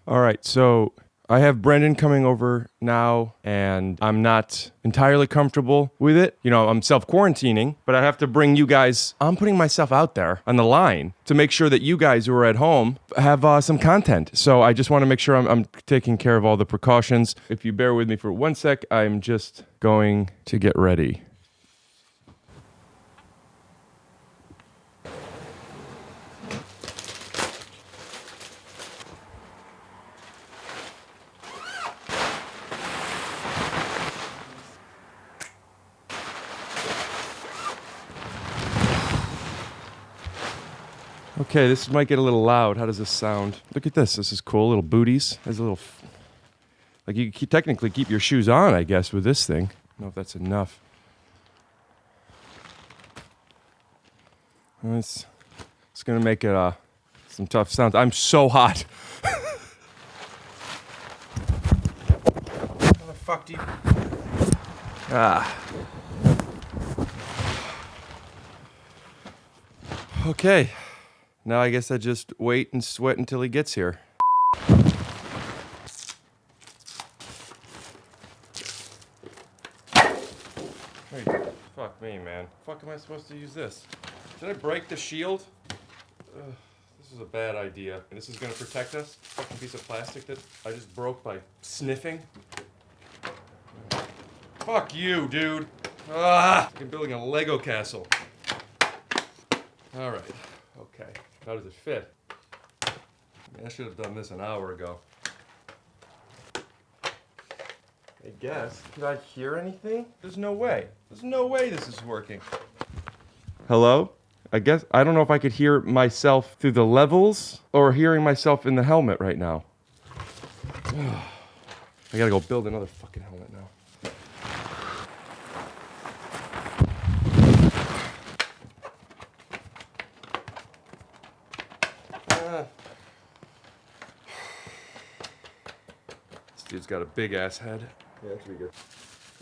All right, so I have Brendan coming over now, and I'm not entirely comfortable with it. You know, I'm self-quarantining, but I have to bring you guys, I'm putting myself out there on the line to make sure that you guys who are at home have some content. So I just want to make sure I'm taking care of all the precautions. If you bear with me for 1 sec, I'm just going to get ready. Okay, this might get a little loud. How does this sound? Look at this. This is cool. Little booties. There's a little... Like, you can technically keep your shoes on, I guess, with this thing. I don't know if that's enough. It's going to make it some tough sounds. I'm so hot. How the fuck do you... Okay. Now I guess I just wait and sweat until he gets here. Hey, fuck me, man. Fuck am I supposed to use this? Did I break the shield? This is a bad idea. And this is gonna protect us? Fucking piece of plastic that I just broke by sniffing? Fuck you, dude. I'm building a Lego castle. All right, okay. How does it fit? I should have done this an hour ago. I guess. Did I hear anything? There's no way. There's no way this is working. Hello? I guess, I don't know if I could hear myself through the levels or hearing myself in the helmet right now. I gotta go build another fucking helmet now. This dude's got a big ass head. Yeah, that's pretty good.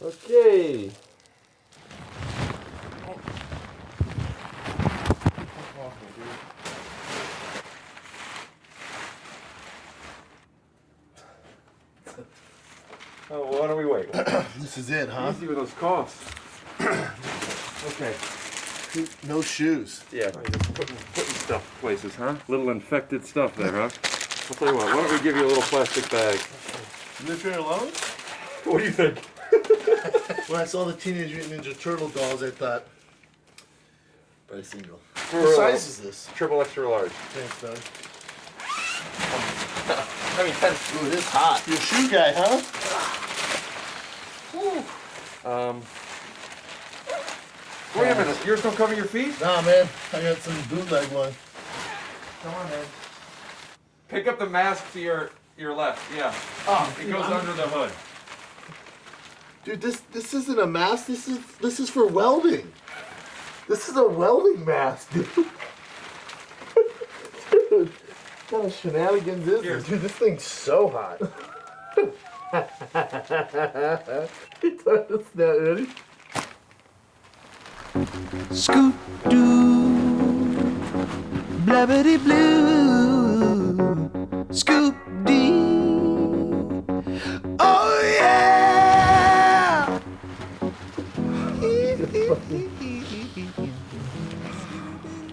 Okay. Oh, well, why don't we wait? This is it, huh? Easy with those coughs. Okay. No shoes. Yeah, just putting stuff places, huh? Little infected stuff there, huh? I'll tell you what, why don't we give you a little plastic bag? You live here alone? What do you think? When I saw the Teenage Mutant Ninja Turtle dolls, I thought, buy a single. For What size is this? Triple extra large. Thanks, Doug. I mean, 10. Ooh, it is hot. You're a shoe guy, huh? Wait a minute, yours don't cover your feet? Nah, man. I got some bootleg one. Come on, man. Pick up the mask to your left, yeah. Oh, It goes under the hood. Dude, this isn't a mask. This is for welding. This is a welding mask, dude. Dude, what kind of shenanigans is this? Dude, this thing's so hot. It's not ready. Scoot doo, blabbity blue, scoop dee. Oh yeah!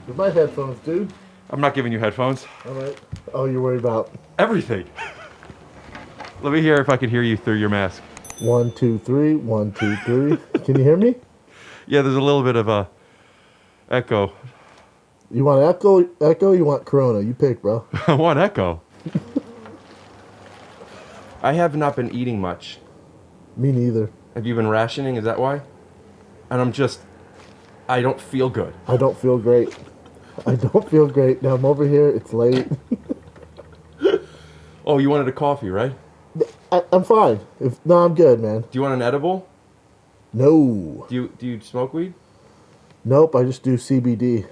With my headphones, dude. I'm not giving you headphones. All right. Oh, you're worried about Everything. Let me hear if I can hear you through your mask. 1, 2, 3. 1, 2, 3. Can you hear me? Yeah, there's a little bit of a echo. You want echo? Echo? You want Corona? You pick, bro. I want echo. I have not been eating much. Me neither. Have you been rationing? Is that why? And I don't feel good. I don't feel great. I don't feel great. Now I'm over here. It's late. Oh, you wanted a coffee, right? I'm fine. No, I'm good, man. Do you want an edible? No. Do you smoke weed? Nope. I just do CBD.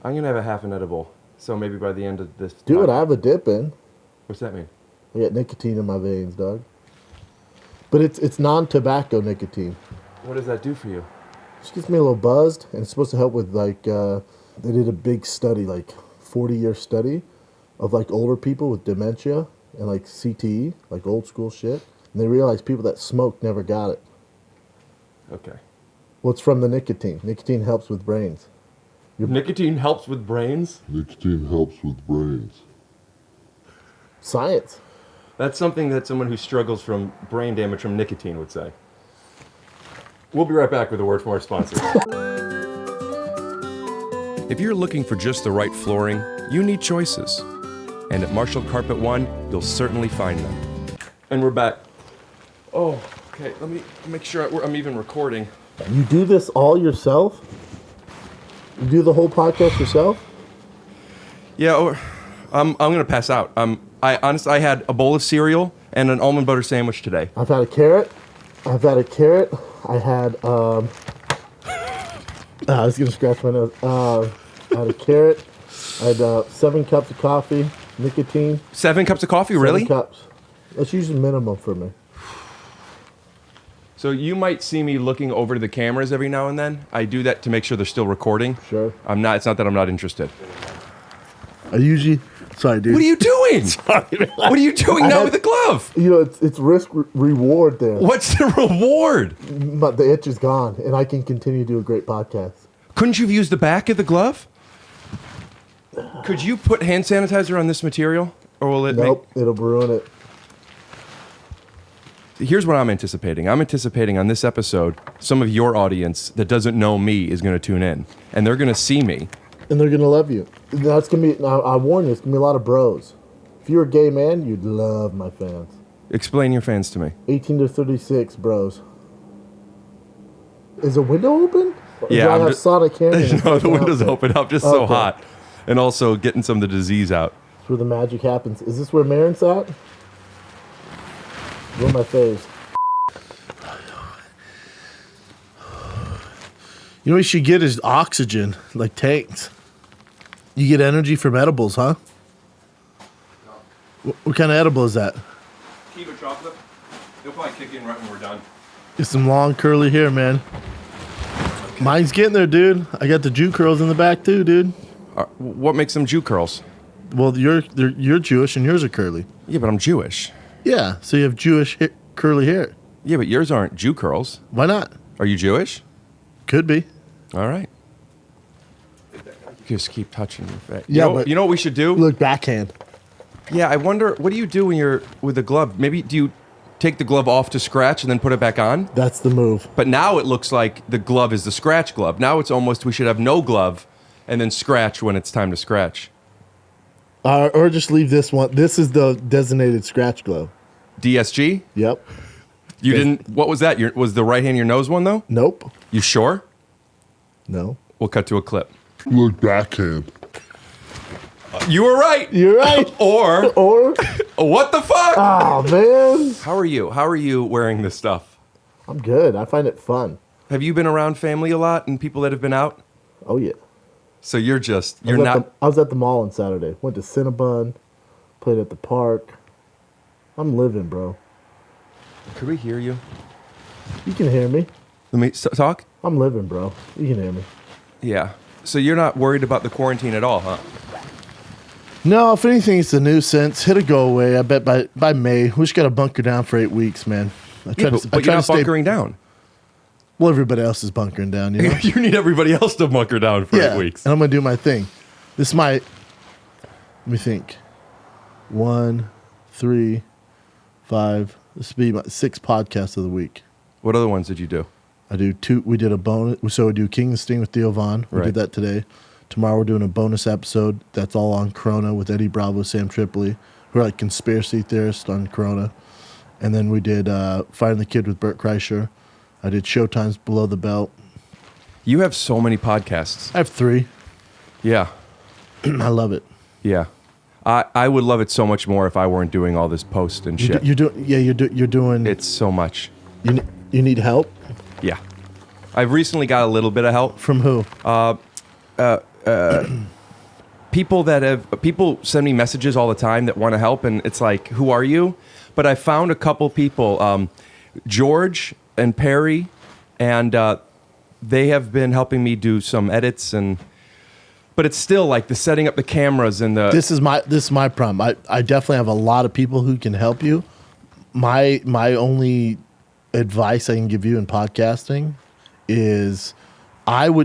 I'm gonna have a half an edible. So maybe by the end of this. Dude, I have a dip in. What's that mean? I got nicotine in my veins, dog. But it's non-tobacco nicotine. What does that do for you? Just gets me a little buzzed, and it's supposed to help with like. They did a big study, like 40-year study, of like older people with dementia and like CTE, like old school shit. And they realized people that smoked never got it. Okay. Well, it's from the nicotine. Nicotine helps with brains. Nicotine helps with brains? Nicotine helps with brains. Science. That's something that someone who struggles from brain damage from nicotine would say. We'll be right back with a word from our sponsor. If you're looking for just the right flooring, you need choices. And at Marshall Carpet One, you'll certainly find them. And we're back. Oh, okay. Let me make sure I'm even recording. You do this all yourself? You do the whole podcast yourself? Yeah, I'm gonna pass out. I had a bowl of cereal and an almond butter sandwich today. I've had a carrot. I had, I was gonna scratch my nose. I had a carrot. I had 7 cups of coffee, nicotine. 7 cups of coffee, really? 7 cups. That's usually minimum for me. So you might see me looking over to the cameras every now and then. I do that to make sure they're still recording. Sure. It's not that I'm not interested. I usually, sorry, dude. What are you doing? Sorry, man. What are you doing now with the glove? You know, it's risk reward there. What's the reward? But the itch is gone, and I can continue to do a great podcast. Couldn't you have used the back of the glove? Could you put hand sanitizer on this material? Or will it Nope, it'll ruin it. Here's what I'm anticipating. I'm anticipating on this episode, some of your audience that doesn't know me is going to tune in. And they're going to see me. And they're going to love you. That's going to be, I warn you, it's going to be a lot of bros. If you're a gay man, you'd love my fans. Explain your fans to me. 18 to 36 bros. Is a window open? Or Yeah, do I I'm have just- Sonic Canyon? No, the window's open. I'm just so Okay. hot. And also getting some of the disease out. That's where the magic happens. Is this where Marin's at? Where my faves? You know what you should get is oxygen, like tanks. You get energy from edibles, huh? What kind of edible is that? Kiva chocolate. They'll probably kick in right when we're done. Get some long curly hair, man. Mine's getting there, dude. I got the Jew curls in the back too, dude. What makes them Jew curls? Well, you're Jewish and yours are curly. Yeah, but I'm Jewish. Yeah, so you have Jewish curly hair. Yeah, but yours aren't Jew curls. Why not? Are you Jewish? Could be. All right. Just keep touching your face. Yeah, you know what we should do? Look, backhand. Yeah, I wonder, what do you do when you're with the glove? Maybe do you take the glove off to scratch and then put it back on? That's the move. But now it looks like the glove is the scratch glove. Now it's almost we should have no glove and then scratch when it's time to scratch. Or just leave this one. This is the designated scratch glove. DSG? Yep. You didn't, what was that? Was the right hand your nose one though? Nope. You sure? No. We'll cut to a clip. Look, backhand. You were right. You're right. Or, what the fuck? Oh, man. How are you? How are you wearing this stuff? I'm good. I find it fun. Have you been around family a lot and people that have been out? Oh, yeah. So you're I not. was at the mall on Saturday. Went to Cinnabon. Played at the park. I'm living, bro. Could we hear you? You can hear me. Let me talk? I'm living, bro. You can hear me. Yeah. So you're not worried about the quarantine at all, huh? No, if anything, it's a nuisance. It'll go away. I bet by May. We just got to bunker down for 8 weeks, man. But you're not bunkering down. Well, everybody else is bunkering down, you know? You need everybody else to bunker down for 8 weeks. And I'm going to do my thing. This might, let me think. 1, 3, 5. This will be my 6th podcast of the week. What other ones did you do? I do 2. We did a bonus. So we do King and Sting with Theo Vaughn. We Right. did that today. Tomorrow we're doing a bonus episode that's all on Corona with Eddie Bravo, Sam Tripoli, who are like conspiracy theorists on Corona. And then we did Finding the Kid with Bert Kreischer. I did Showtime's Below the Belt. You have so many podcasts. I have 3. Yeah. I love it. Yeah. I would love it so much more if I weren't doing all this post and shit. You're doing. It's so much. You need help Yeah. I've recently got a little bit of help. from who? People send me messages all the time that want to help, and it's like, who are you? But I found a couple people, George and Perry, and they have been helping me do some edits and but it's still like the setting up the cameras and the. This is my problem. I definitely have a lot of people who can help you. My only advice I can give you in podcasting is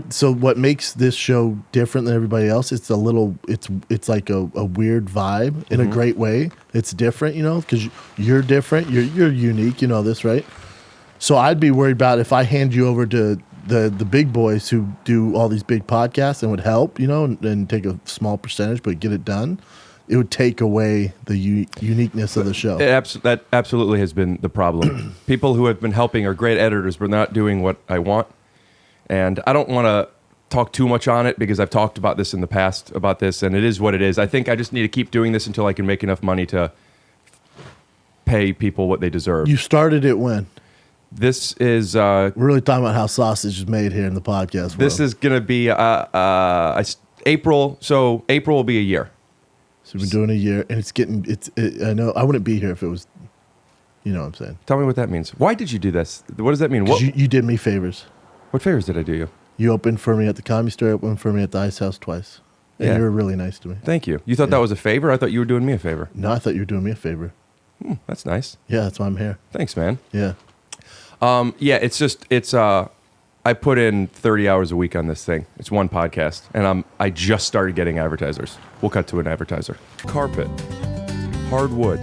so what makes this show different than everybody else, it's like a weird vibe in a great way. It's different, because you're different. You're unique, you know this, right? So I'd be worried about if I hand you over to the big boys who do all these big podcasts and would help, and take a small percentage but get it done. It would take away the uniqueness of the show. That absolutely has been the problem. People who have been helping are great editors, but not doing what I want. And I don't want to talk too much on it because I've talked about this in the past about this, and it is what it is. I think I just need to keep doing this until I can make enough money to pay people what they deserve. You started it when? This is... We're really talking about how sausage is made here in the podcast world. This is going to be April, so April will be a year. So we've been doing a year, and I know I wouldn't be here if it was, you know what I'm saying. Tell me what that means. Why did you do this? What does that mean? What, you did me favors. What favors did I do you? You opened for me at the Comedy Store, opened for me at the Ice House twice. And Yeah. you were really nice to me. Thank you. You thought that was a favor? I thought you were doing me a favor. No, I thought you were doing me a favor. That's nice. Yeah, that's why I'm here. Thanks, man. Yeah. Yeah, it's I put in 30 hours a week on this thing. It's one podcast, and I just started getting advertisers. We'll cut to an advertiser. Carpet, hardwood,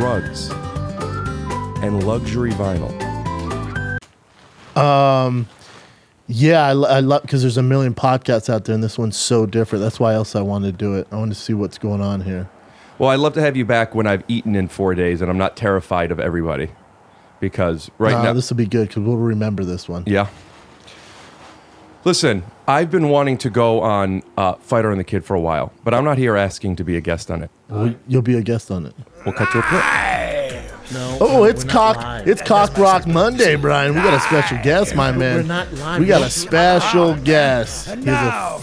rugs, and luxury vinyl. Yeah, I love, because there's a million podcasts out there, and this one's so different. That's why else I wanted to do it. I wanted to see what's going on here. Well, I'd love to have you back when I've eaten in 4 days, and I'm not terrified of everybody. Because now... this will be good, because we'll remember this one. Yeah. Listen, I've been wanting to go on Fighter and the Kid for a while, but I'm not here asking to be a guest on it. You'll be a guest on it. We'll cut to a clip. No, Oh, it's we're not Cock live. It's Cock Rock Monday, Brian. We got a special guest, my man. We're not live. We got a special guest. He has a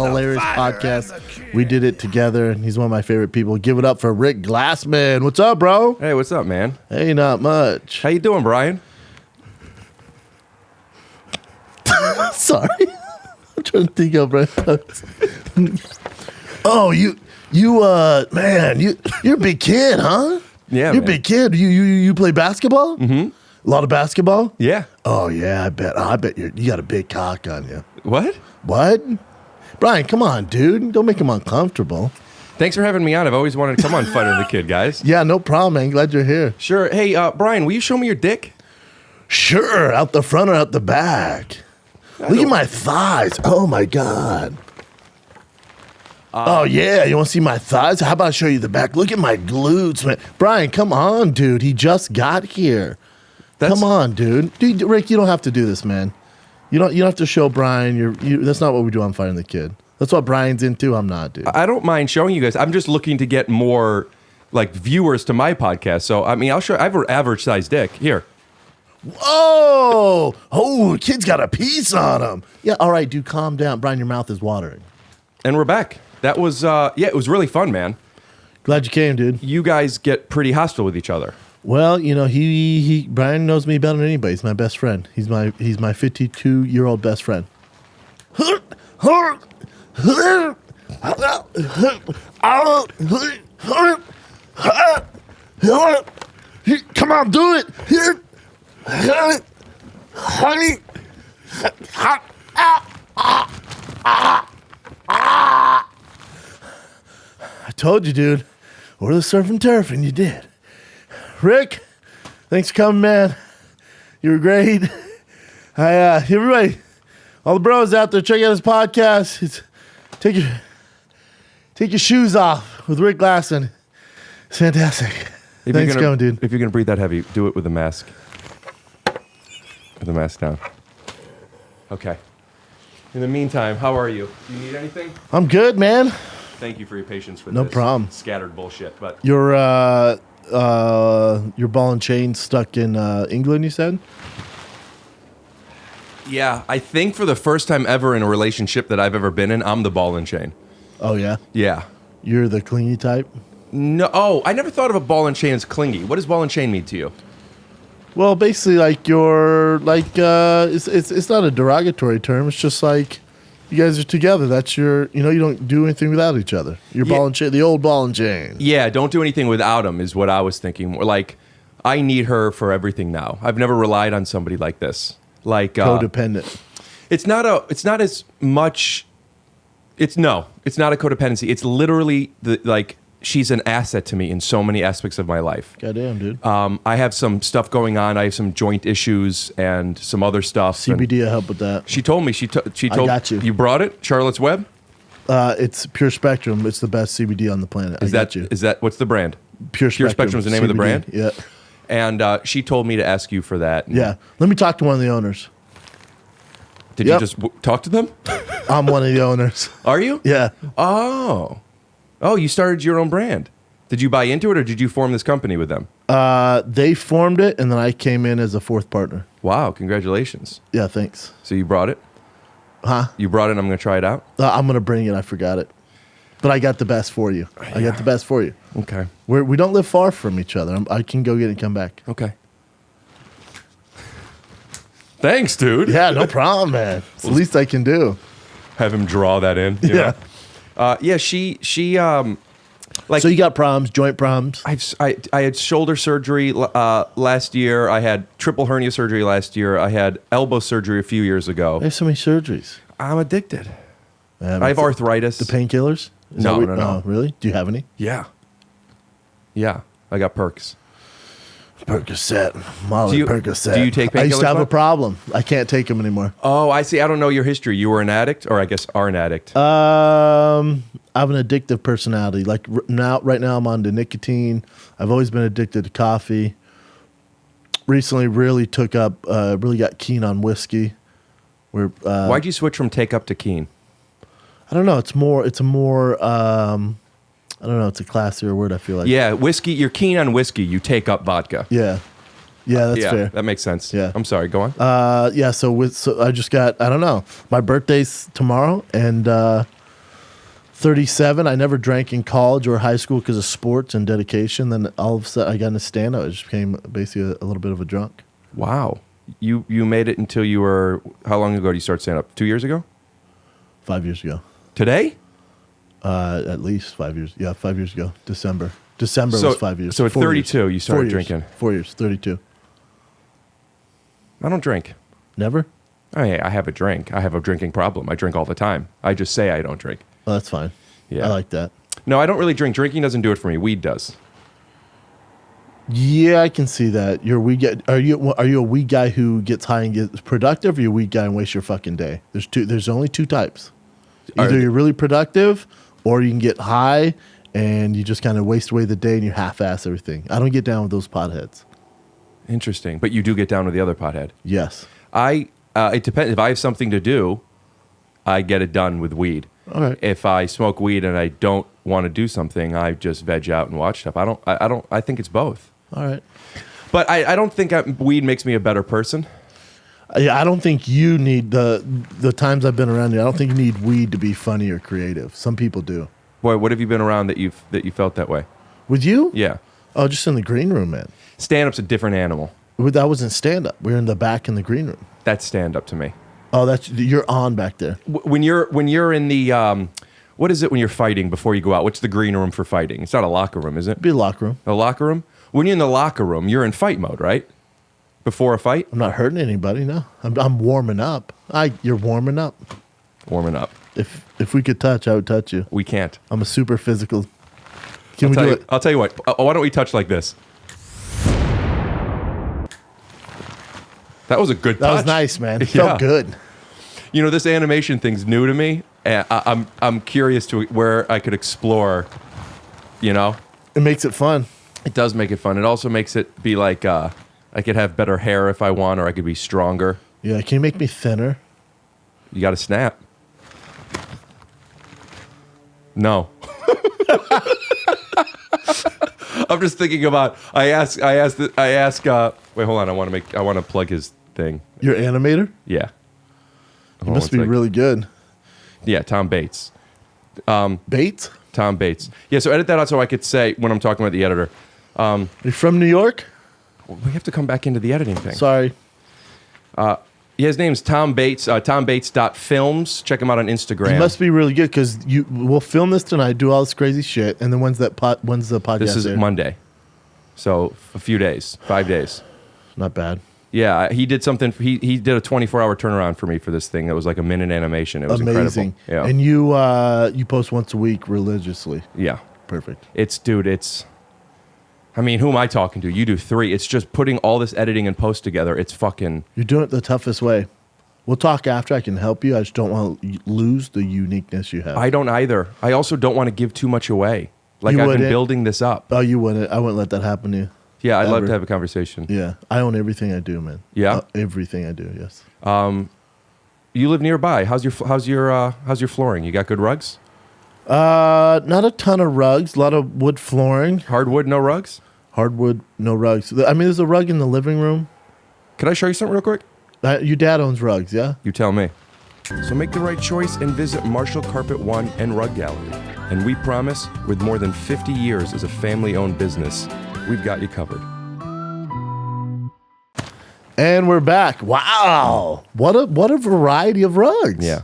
hilarious podcast. We did it together, and he's one of my favorite people. Give it up for Rick Glassman. What's up, bro? Hey, what's up, man? Hey, not much. How you doing, Brian? Sorry. I'm trying to think of Brian. Oh, man, you're a big kid, huh? Yeah, You're man. a big kid. You play basketball? Mm-hmm. A lot of basketball? Yeah. Oh, yeah, I bet you got a big cock on you. What? What? Brian, come on, dude. Don't make him uncomfortable. Thanks for having me on. I've always wanted to come on Fighter and the Kid, guys. Yeah, no problem, man. Glad you're here. Sure. Hey, Brian, will you show me your dick? Sure, out the front or out the back? Look at my thighs. Oh, my God. Oh, yeah. You want to see my thighs? How about I show you the back? Look at my glutes, man. Brian, come on, dude. He just got here. Come on, dude. Rick, you don't have to do this, man. You don't have to show Brian. That's not what we do on Fighting the Kid. That's what Brian's into. I'm not, dude. I don't mind showing you guys. I'm just looking to get more like viewers to my podcast. So, I mean, I'll show. I have an average size dick. Here. Oh, kid's got a piece on him. Yeah, all right, dude, calm down. Brian, your mouth is watering. And we're back. That was, it was really fun, man. Glad you came, dude. You guys get pretty hostile with each other. Well, Brian knows me better than anybody. He's my best friend. He's my 52-year-old best friend. Come on, do it. Honey. I told you, dude. We're the surf and turf, and you did. Rick, thanks for coming, man. You were great. Everybody, all the bros out there, check out his podcast. Take your shoes off with Rick Glassman. It's fantastic. Thanks for coming, dude. If you're gonna breathe that heavy, do it with a mask. With the mask down. Okay. In the meantime, how are you? Do you need anything? I'm good, man. Thank you for your patience with No this problem. scattered bullshit. But Your ball and chain stuck in England, you said? yeah, I think for the first time ever in a relationship that I've ever been in, I'm the ball and chain. Oh, yeah? Yeah. You're the clingy type? No. Oh, I never thought of a ball and chain as clingy. What does ball and chain mean to you? Well, basically, like it's not a derogatory term. It's just like You guys are together. That's your, you don't do anything without each other. Your ball and chain, the old ball and chain. Yeah, don't do anything without him is what I was thinking. More like, I need her for everything now. I've never relied on somebody like this. Like Codependent. It's not as much. It's not a codependency. It's literally she's an asset to me in so many aspects of my life. Goddamn, dude. I have some stuff going on. I have some joint issues and some other stuff. CBD, I help with that. She told me. She told. I got you. You brought it, Charlotte's Web. It's Pure Spectrum. It's the best CBD on the planet. Is that what's the brand? Pure Spectrum is the name of the CBD. brand. Yeah. And she told me to ask you for that. Yeah. Let me talk to one of the owners. Did Yep. you just talk to them? I'm one of the owners. Are you? Yeah. Oh, you started your own brand. Did you buy into it, or did you form this company with them? They formed it, and then I came in as a fourth partner. Wow, congratulations. Yeah, thanks. So you brought it? Huh? You brought it, and I'm going to try it out? I'm going to bring it. I forgot it. But I got the best for you. I got the best for you. Okay. We don't live far from each other. I can go get it and come back. Okay. Thanks, dude. Yeah, no problem, man. It's the least I can do. Have him draw that in. you Yeah. know? Yeah, she like So you got problems, joint problems? I had shoulder surgery last year. I had triple hernia surgery last year. I had elbow surgery a few years ago. I have so many surgeries. I'm addicted. Yeah, I have arthritis. The painkillers? Is No, that no, no. Oh, really? Do you have any? Yeah. Yeah. I got perks. Percocet. Molly Percocet. do you take I used to painkillers have a much? problem. I can't take them anymore. Oh, I see. I don't know your history. You were an addict, or I guess are an addict. I have an addictive personality. Like right now I'm on to nicotine. I've always been addicted to coffee. Recently really got keen on whiskey. Why'd you switch from take up to keen? I don't know. It's a more I don't know. It's a classier word, I feel like. Yeah, whiskey. You're keen on whiskey. You take up vodka. Yeah. Yeah, that's yeah, fair. that makes sense. Yeah. I'm sorry. Go on. Yeah, so I just got, I don't know. My birthday's tomorrow, and 37. I never drank in college or high school because of sports and dedication. Then all of a sudden I got into stand-up. I just became basically a little bit of a drunk. Wow. You made it until you were, how long ago did you start stand up? 2 years ago? 5 years ago. Today? At least 5 years. Yeah, 5 years ago. December was 5 years. So at 4 32, years. you started 4 years. drinking. 4 years, 32. I don't drink. Never? I have a drink. I have a drinking problem. I drink all the time. I just say I don't drink. Well, that's fine. Yeah. I like that. No, I don't really drink. Drinking doesn't do it for me. Weed does. Yeah, I can see that. You're a weed guy. Are you a weed guy who gets high and gets productive, or you a weed guy and waste your fucking day? There's only two types. Either you're really productive, or you can get high and you just kind of waste away the day and you half-ass everything. I don't get down with those potheads. Interesting. But you do get down with the other pothead. Yes. It depends. If I have something to do, I get it done with weed. All right. If I smoke weed and I don't want to do something, I just veg out and watch stuff. I think it's both. All right. But I don't think weed makes me a better person. Yeah, I don't think you need the times I've been around you. I don't think you need weed to be funny or creative. Some people do. Boy, what have you been around that you felt that way? With you? Yeah. Oh, just in the green room, man. Stand-up's a different animal. That wasn't stand up. We were in the back in the green room. That's stand-up to me. Oh, you're on back there. When you're in the what is it when you're fighting before you go out? What's the green room for fighting? It's not a locker room, is it? Be a locker room. A locker room? When you're in the locker room, you're in fight mode, right? Before a fight? I'm not hurting anybody. No, I'm warming up. You're warming up. Warming up. If we could touch, I would touch you. We can't. I'm a super physical. Can we do it? I'll tell you what. Why don't we touch like this? That was a good touch. That was nice, man. It Yeah. felt good. You know, this animation thing's new to me. And I'm curious to where I could explore, you know? It makes it fun. It does make it fun. It also makes it be like I could have better hair if I want, or I could be stronger. Yeah, can you make me thinner? You got to snap. No. I'm just thinking about. I ask. Wait, hold on. I want to plug his thing. Your animator? Yeah. You must be really good. Yeah, Tom Bates. Bates? Tom Bates. Yeah. So edit that out so I could say when I'm talking about the editor. You're from New York? We have to come back into the editing thing. Sorry. Yeah, his name's Tom Bates. TomBates.films. Check him out on Instagram. It must be really good because we'll film this tonight, do all this crazy shit, and then when's the podcast? This is aired? Monday, so a few days, 5 days. Not bad. Yeah, he did something. He did a 24-hour turnaround for me for this thing. That was like a minute animation. It was amazing. incredible. Yeah. And you post once a week religiously. Yeah. Perfect. I mean, who am I talking to? You do 3. It's just putting all this editing and post together. It's fucking... You're doing it the toughest way. We'll talk after. I can help you. I just don't want to lose the uniqueness you have. I don't either. I also don't want to give too much away. Like, You I've been wouldn't. building this up. Oh, you wouldn't. I wouldn't let that happen to you. Yeah, I'd love Ever. to have a conversation. Yeah. I own everything I do, man. Yeah? Everything I do, yes. You live nearby. How's your flooring? You got good rugs? Not a ton of rugs. A lot of wood flooring. Hardwood, no rugs? Hardwood, no rugs. I mean, there's a rug in the living room. Could I show you something real quick? Your dad owns rugs, yeah? You tell me. So make the right choice and visit Marshall Carpet One and Rug Gallery. And we promise, with more than 50 years as a family-owned business, we've got you covered. And we're back. Wow. What a variety of rugs. Yeah.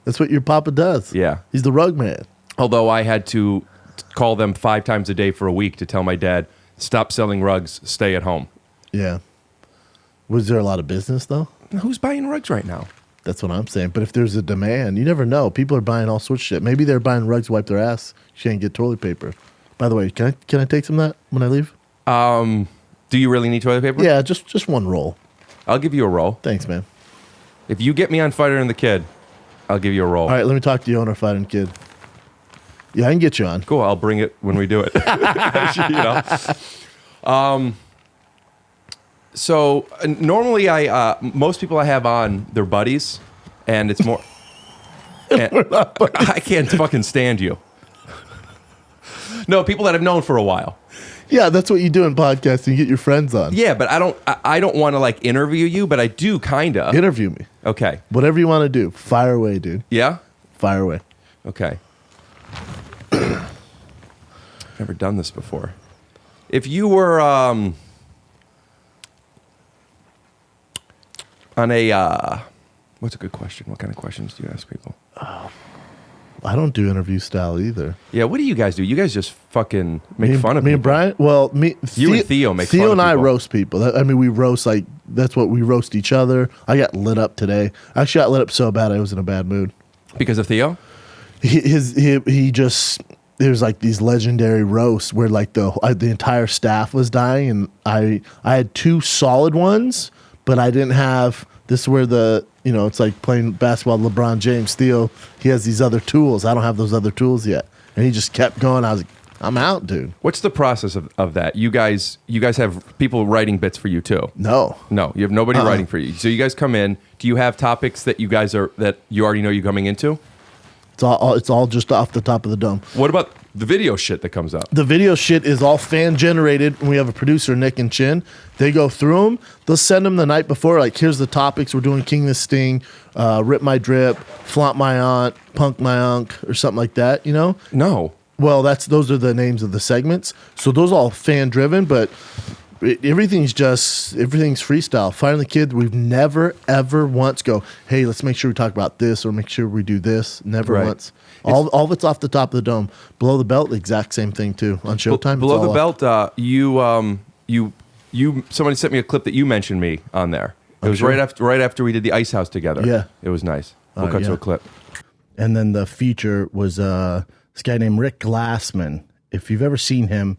That's what your papa does. Yeah. He's the rug man. Although I had to call them 5 times a day for a week to tell my dad, stop selling rugs, stay at home. Yeah. Was there a lot of business, though? Who's buying rugs right now? That's what I'm saying. But if there's a demand, you never know. People are buying all sorts of shit. Maybe they're buying rugs to wipe their ass. You can't get toilet paper. By the way, can I take some of that when I leave? Do you really need toilet paper? Yeah, just one roll. I'll give you a roll. Thanks, man. If you get me on Fighter and the Kid, I'll give you a roll. All right, let me talk to the owner, Fighting Kid. Yeah, I can get you on. Cool, I'll bring it when we do it. You know? So normally most people I have on, they're buddies, and it's more... I can't fucking stand you. No, people that I've known for a while. Yeah, that's what you do in podcasting. You get your friends on. Yeah, but I don't want to like interview you, but I do kind of. Interview me. Okay. Whatever you want to do. Fire away, dude. Yeah? Fire away. Okay. Never done this before. If you were on a what's a good question? What kind of questions do you ask people? I don't do interview style either. Yeah, what do you guys do? You guys just fucking make fun of me people. and Brian. Well, You and Theo make fun Theo of and I people. roast people. I mean, we roast like that's what we roast each other. I got lit up today. I actually got lit up so bad I was in a bad mood. Because of Theo? He just there was like these legendary roasts where like the entire staff was dying, and I had 2 solid ones, but I didn't have. This is where it's like playing basketball with LeBron James. Theo, he has these other tools. I don't have those other tools yet. And he just kept going. I was like, I'm out, dude. What's the process of that? You guys have people writing bits for you too? No. No, you have nobody writing for you. So you guys come in. Do you have topics that you already know you're coming into? It's all just off the top of the dome. What about the video shit that comes up? The video shit is all fan generated. And we have a producer, Nick and Chin. They go through them. They'll send them the night before. Like, here's the topics. We're doing King the Sting, Rip My Drip, Flaunt My Aunt, Punk My Unk, or something like that, you know? No. Well, those are the names of the segments. So those are all fan driven, but everything's freestyle. Fighting the Kid, we've never, ever once go, hey, let's make sure we talk about this or make sure we do this. Never Right. once. All of it's off the top of the dome. Below the Belt, the exact same thing too. On Showtime, Below it's the all Belt, somebody sent me a clip that you mentioned me on there. It was sure. right after we did the Ice House together. Yeah. It was nice. We'll cut to yeah. a clip. And then the feature was this guy named Rick Glassman. If you've ever seen him,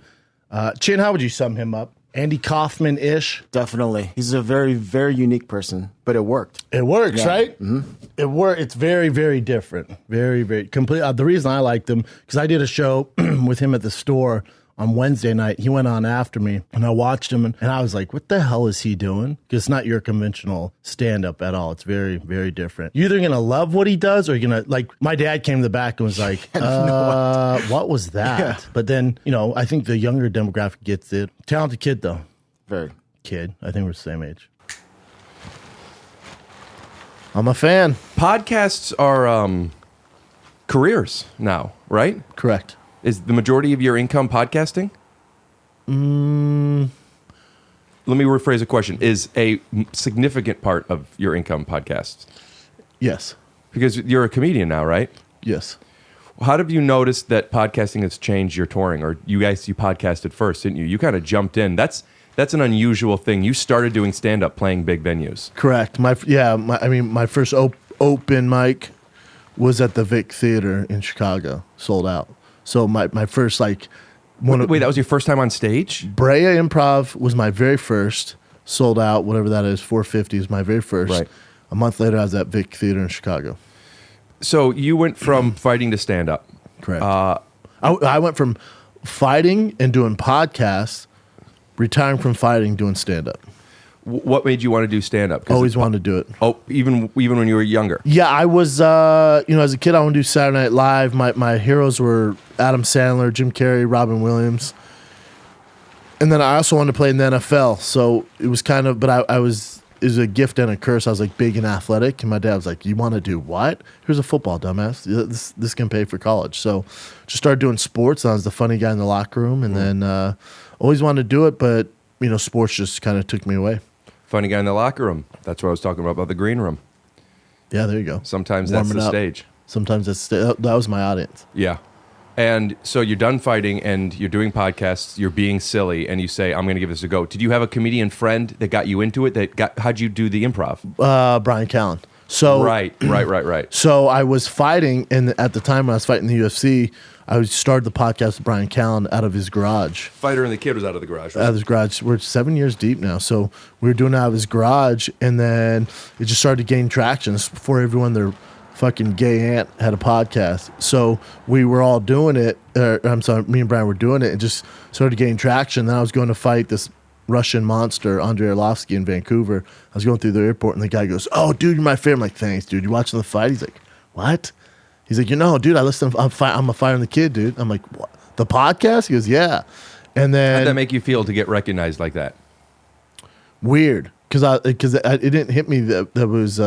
Chin, how would you sum him up? Andy Kaufman-ish. Definitely. He's a very, very unique person, but it worked. It works, Yeah. right? Mm-hmm. It works. It's very, very different. Very, very complete. The reason I liked him because I did a show with him at the store on Wednesday night. He went on after me, and I watched him, and I was like, "What the hell is he doing?" Because it's not your conventional stand-up at all. It's very, very different. You're either gonna love what he does, or you're gonna like. My dad came in the back and was like, "What was that?" Yeah. But then, I think the younger demographic gets it. Talented kid, though. Very. Kid. I think we're the same age. I'm a fan. Podcasts are careers now, right? Correct. Is the majority of your income podcasting? let me rephrase the question. Is a significant part of your income podcasts? Yes. Because you're a comedian now, right? Yes. How have you noticed that podcasting has changed your touring? Or you podcasted first, didn't you? You kind of jumped in. That's an unusual thing. You started doing stand-up playing big venues. Correct. My first open mic was at the Vic Theater in Chicago, sold out. So my first Wait, that was your first time on stage? Brea Improv was my very first, sold out, whatever that is, 450 is my very first. Right. A month later, I was at Vic Theater in Chicago. So you went from fighting to stand-up. Correct. I went from fighting and doing podcasts, retiring from fighting, doing stand-up. What made you want to do stand-up? Always wanted to do it. Oh, even when you were younger? Yeah, I was, as a kid, I wanted to do Saturday Night Live. My heroes were Adam Sandler, Jim Carrey, Robin Williams. And then I also wanted to play in the NFL. So it was kind of, but it was a gift and a curse. I was like big and athletic. And my dad was like, you want to do what? Here's a football, dumbass. This can pay for college. So just started doing sports. I was the funny guy in the locker room. And then always wanted to do it, but, sports just kind of took me away. Funny guy in the locker room. That's what I was talking about the green room. Yeah, there you go. Sometimes that's the stage. Sometimes that was my audience. Yeah. And so you're done fighting and you're doing podcasts, you're being silly, and you say, I'm going to give this a go. Did you have a comedian friend that got you into it? How'd you do the improv? Bryan Callen. So Right. So I was fighting, and at the time when I was fighting the UFC, I started the podcast with Bryan Callen out of his garage. Fighter and the Kid was out of the garage. Right? Out of his garage. We're 7 years deep now. So we were doing it out of his garage, and then it just started to gain traction. This is before everyone, their fucking gay aunt had a podcast. So we were all doing it. Me and Brian were doing it. It just started to gain traction. Then I was going to fight this Russian monster, Andrei Arlovsky, in Vancouver. I was going through the airport, and the guy goes, "Oh, dude, you're my favorite." I'm like, "Thanks, dude. You watching the fight?" He's like, "What?" He's like, dude, I listen. I'm a Fire and the Kid, dude. I'm like, what? The podcast? He goes, yeah. And then how'd that make you feel to get recognized like that? Weird, because it didn't hit me that was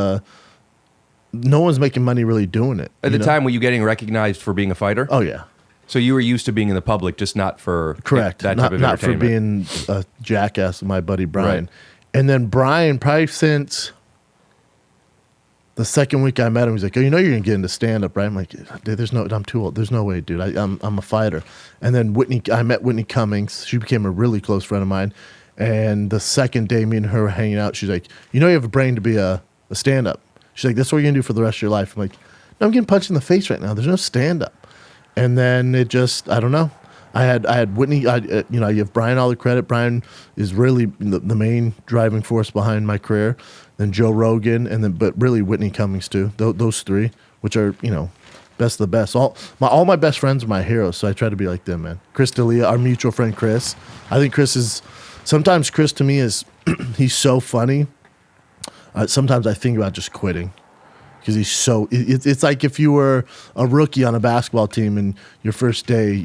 no one's making money really doing it. At the time, were you getting recognized for being a fighter? Oh yeah. So you were used to being in the public, just not for correct that type of not for entertainment. being a jackass with my buddy Brian. Right. And then Brian, probably since the second week I met him, he's like, "Oh, you're gonna get into stand up, right?" I'm like, "Dude, I'm too old. There's no way, dude. I'm a fighter." And then I met Whitney Cummings. She became a really close friend of mine. And the second day me and her were hanging out, she's like, "You have a brain to be a stand up." She's like, "That's what you're gonna do for the rest of your life." I'm like, "No, I'm getting punched in the face right now. There's no stand up." And then it just, I don't know. I had Whitney. I give Brian all the credit. Brian is really the main driving force behind my career. Then Joe Rogan, but really Whitney Cummings too. Those three, which are best of the best. All my best friends are my heroes, so I try to be like them, man. Chris D'Elia, our mutual friend Chris. I think sometimes Chris to me is he's so funny. Sometimes I think about just quitting. Because he's so, it's like if you were a rookie on a basketball team and your first day,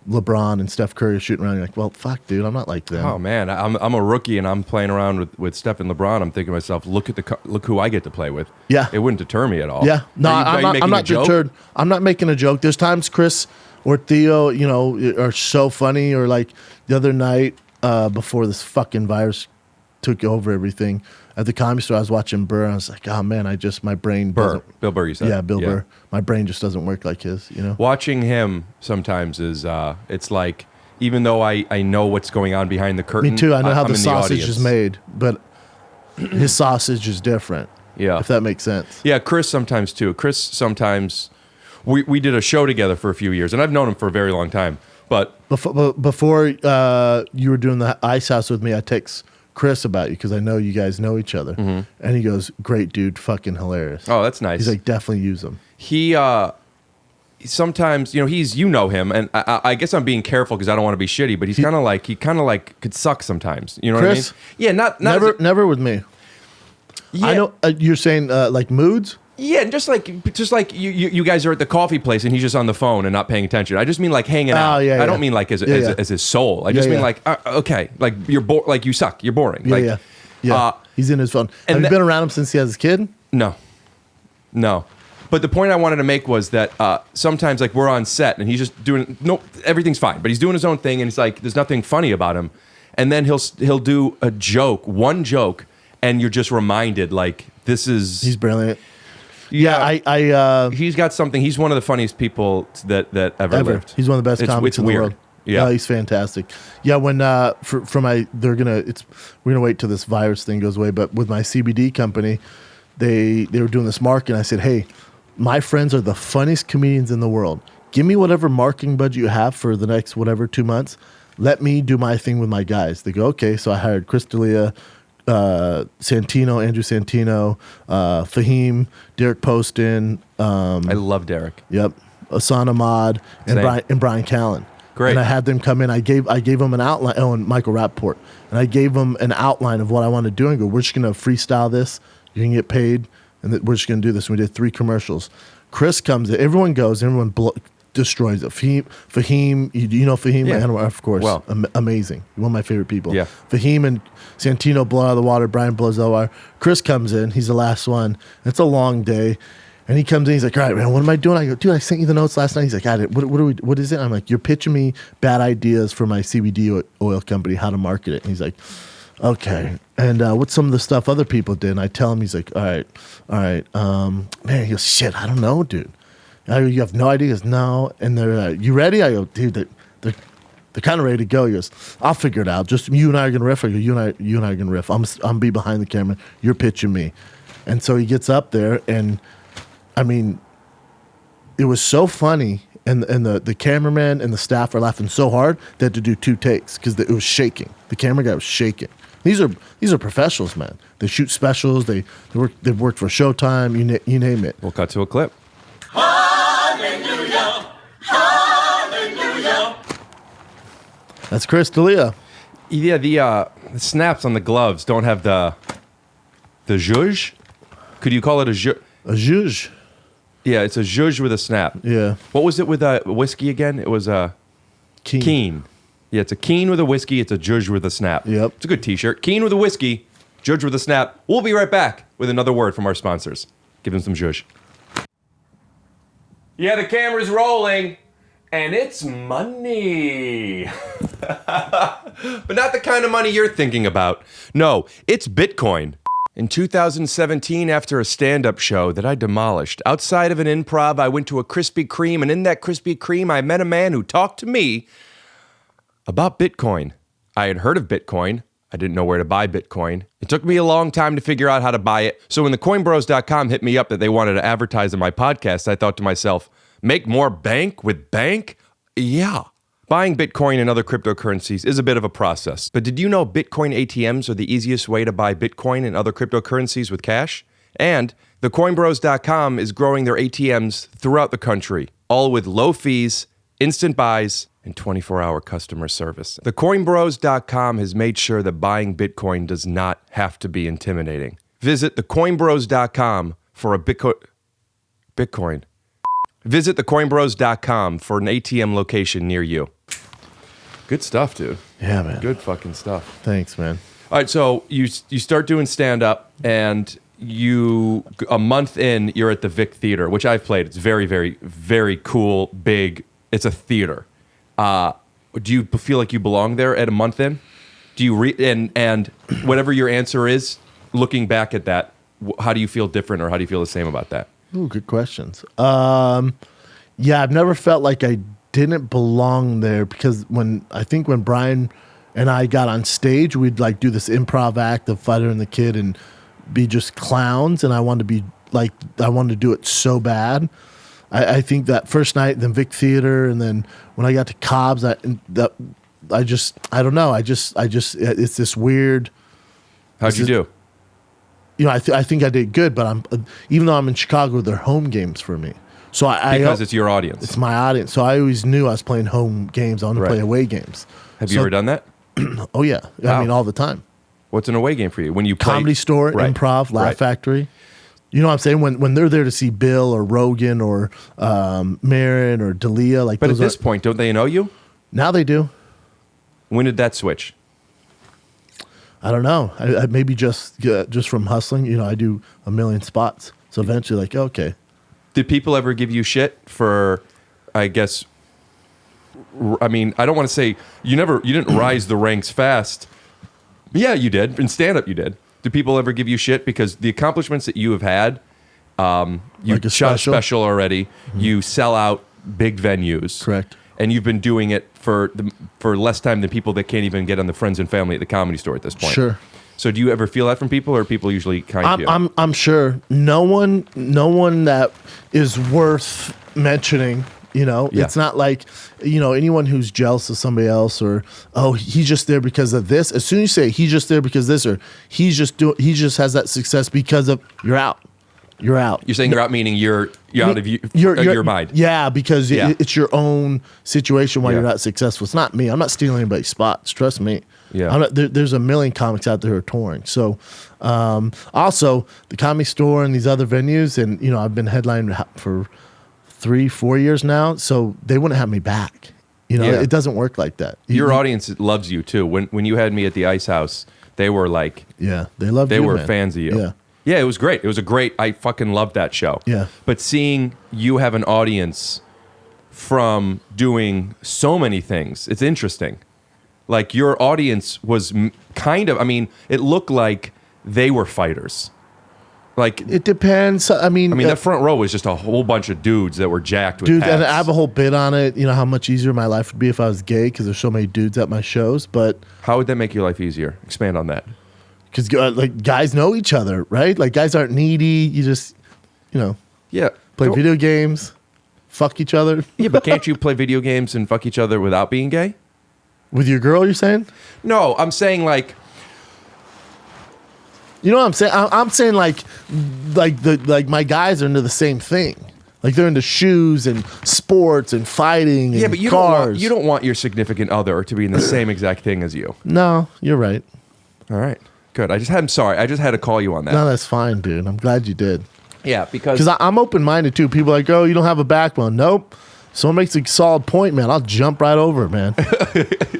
LeBron and Steph Curry are shooting around, you're like, well, fuck, dude, I'm not like them. Oh man, I'm a rookie and I'm playing around with Steph and LeBron. I'm thinking to myself, look who I get to play with. Yeah, it wouldn't deter me at all. Yeah, no, I'm not deterred. I'm not making a joke. There's times Chris or Theo, are so funny. Or like the other night before this fucking virus took over everything. At the Comedy Store, I was watching Burr, and I was like, "Oh man, my brain Bill Burr, you said, yeah, Bill Burr. My brain just doesn't work like his, Watching him sometimes is, it's like, even though I know what's going on behind the curtain. Me too. I know how I'm the in sausage audience. is made, but his sausage is different. Yeah, if that makes sense. Yeah, Chris sometimes too. Chris sometimes, we did a show together for a few years, and I've known him for a very long time. But before you were doing the Ice House with me, I text Chris about you because I know you guys know each other, and he goes, "Great dude, fucking hilarious." Oh, that's nice. He's like, definitely use him. He sometimes he's him, and I guess I'm being careful because I don't want to be shitty, but he kind of like could suck sometimes. You know Chris? what I mean? Yeah, never with me. Yeah. I know you're saying like moods. Yeah, just like you guys are at the coffee place and he's just on the phone and not paying attention. I just mean like hanging out. Yeah, I don't mean like as his soul. I just mean like okay, like you're like you suck. You're boring. Yeah. He's in his phone. Have you been around him since he has his kid? No. But the point I wanted to make was that sometimes like we're on set and he's just doing everything's fine, but he's doing his own thing and it's like there's nothing funny about him. and then he'll do a joke, one joke, and you're just reminded like this is He's brilliant. yeah. He's got something. He's one of the funniest people that ever lived. He's one of the best comics It's in the weird. world. Yeah. He's fantastic. Yeah, when we're gonna wait till this virus thing goes away. But with my CBD company, they were doing this marketing. I said, hey, my friends are the funniest comedians in the world. Give me whatever marketing budget you have for the next 2 months. Let me do my thing with my guys. They go, okay. So I hired Chris D'Elia, Andrew Santino, Fahim, Derek Poston. I love Derek. Yep, Hassan Ahmad and Bryan Callen. Great. And I had them come in. I gave them an outline. Oh, and Michael Rappaport. And I gave them an outline of what I want to do and go, we're just going to freestyle this. You can get paid, and we're just going to do this. And we did 3 commercials. Chris comes in. Everyone goes. Everyone destroys it. Fahim, you know Fahim? Yeah. Of course. Well. Amazing. One of my favorite people. Yeah. Fahim and Santino blow out of the water. Brian blows out of the water. Chris comes in. He's the last one. It's a long day. And he comes in, he's like, all right, man, what am I doing? I go, dude, I sent you the notes last night. He's like, what is it? I'm like, you're pitching me bad ideas for my CBD oil company, how to market it. And he's like, okay. And what's some of the stuff other people did? And I tell him, he's like, all right. Man, he goes, shit, I don't know, dude. I go, you have no idea? He goes, no. And they're, you ready? I go, dude, they're kind of ready to go. He goes, I'll figure it out. Just you and I are going to riff. I go, you and I are going to riff. I'm be behind the camera. You're pitching me. And so he gets up there and, I mean, it was so funny, and the cameraman and the staff are laughing so hard they had to do 2 takes because it was shaking. The camera guy was shaking. These are professionals, man. They shoot specials. They've worked for Showtime. You name it. We'll cut to a clip. Hallelujah. Hallelujah. That's Chris D'Elia. Yeah, the snaps on the gloves don't have the zhuzh. Could you call it a zhuzh? A zhuzh. Yeah, it's a zhuzh with a snap. Yeah. What was it with whiskey again? It was a keen. Yeah, it's a keen with a whiskey. It's a zhuzh with a snap. Yep. It's a good T-shirt. Keen with a whiskey, zhuzh with a snap. We'll be right back with another word from our sponsors. Give them some zhuzh. Yeah, the camera's rolling, and it's money. But not the kind of money you're thinking about. No, it's Bitcoin. In 2017, after a stand-up show that I demolished, outside of an improv, I went to a Krispy Kreme, and in that Krispy Kreme, I met a man who talked to me about Bitcoin. I had heard of Bitcoin. I didn't know where to buy Bitcoin. It took me a long time to figure out how to buy it. So when the coinbros.com hit me up that they wanted to advertise on my podcast, I thought to myself, make more bank with bank? Yeah. Buying Bitcoin and other cryptocurrencies is a bit of a process. But did you know Bitcoin ATMs are the easiest way to buy Bitcoin and other cryptocurrencies with cash? And thecoinbros.com is growing their ATMs throughout the country, all with low fees, instant buys, and 24-hour customer service. Thecoinbros.com has made sure that buying Bitcoin does not have to be intimidating. Visit thecoinbros.com for a Bitcoin. Visit thecoinbros.com for an ATM location near you. Good stuff, dude. Yeah, man. Good fucking stuff. Thanks, man. All right, so you start doing stand-up, and a month in, you're at the Vic Theater, which I've played. It's very, very, very cool, big. It's a theater. Do you feel like you belong there at a month in? Do you and whatever your answer is, looking back at that, how do you feel different, or how do you feel the same about that? Ooh, good questions. Yeah, I've never felt like I didn't belong there because when Bryan and I got on stage, we'd like do this improv act of Fighter and the Kid and be just clowns, and I wanted to do it so bad. I think that first night, then Vic Theater, and then when I got to Cobb's, I don't know. It's this weird. How'd you do? You know, I think I did good, but even though I'm in Chicago, they're home games for me. So because it's your audience. It's my audience. So I always knew I was playing home games. I want to play away games. Have you ever done that? Oh yeah, I mean all the time. What's an away game for you? When you play Comedy Store, Improv, Laugh Factory. You know what I'm saying? When they're there to see Bill or Rogan or Marin or D'Elia, like. But at this point, don't they know you? Now they do. When did that switch? I don't know. I maybe just from hustling. You know, I do a million spots, so eventually, like, okay. Did people ever give you shit for, I guess, I mean, I don't want to say you didn't rise the ranks fast. Yeah, you did. In stand-up, you did. Do people ever give you shit? Because the accomplishments that you have had, you Like a shot a special? special already. You sell out big venues. Correct. And you've been doing it for less time than people that can't even get on the Friends and Family at the Comedy Store at this point. Sure. So do you ever feel that from people, or are people usually kind to you? I'm sure no one that is worth mentioning. You know, Yeah. it's not like, anyone who's jealous of somebody else, or he's just there because of this. As soon as you say he's just there because of this, or he just has that success because of, you're out. You're out. You're saying you're out, meaning you're out of your mind. Yeah, because Yeah. it's your own situation why Yeah. you're not successful. It's not me. I'm not stealing anybody's spots. Trust me. Yeah. I'm not, there's a million comics out there who are touring. So, also the Comedy Store and these other venues, and I've been headlining for 3-4 years now. So they wouldn't have me back. Yeah. It doesn't work like that. Your audience loves you too. When you had me at the Ice House, they were like, Yeah, they love. they you, were man. fans of you. Yeah. Yeah, it was great. It was I fucking loved that show. Yeah. But seeing you have an audience from doing so many things, it's interesting. Like your audience was it looked like they were fighters. Like, It depends. I mean, that front row was just a whole bunch of dudes that were jacked with dude, tats. and I have a whole bit on it. How much easier my life would be if I was gay, because there's so many dudes at my shows. But How would that make your life easier? Expand on that. because guys know each other, right? Like guys aren't needy. You just, Yeah. play video games, fuck each other Yeah, but can't you play video games and fuck each other without being gay? with your girl. You're saying? No, I'm saying like, You know what I'm saying? I'm saying like my guys are into the same thing. Like they're into shoes and sports and fighting. And yeah, but cars. you don't want your significant other to be in the same exact thing as you. No, you're right. All right, good. I'm sorry. I just had to call you on that. No, that's fine, dude. I'm glad you did. Yeah, Because I'm open minded too. People are like, oh, you don't have a backbone. Nope. Someone makes a solid point, man. I'll jump right over it, man.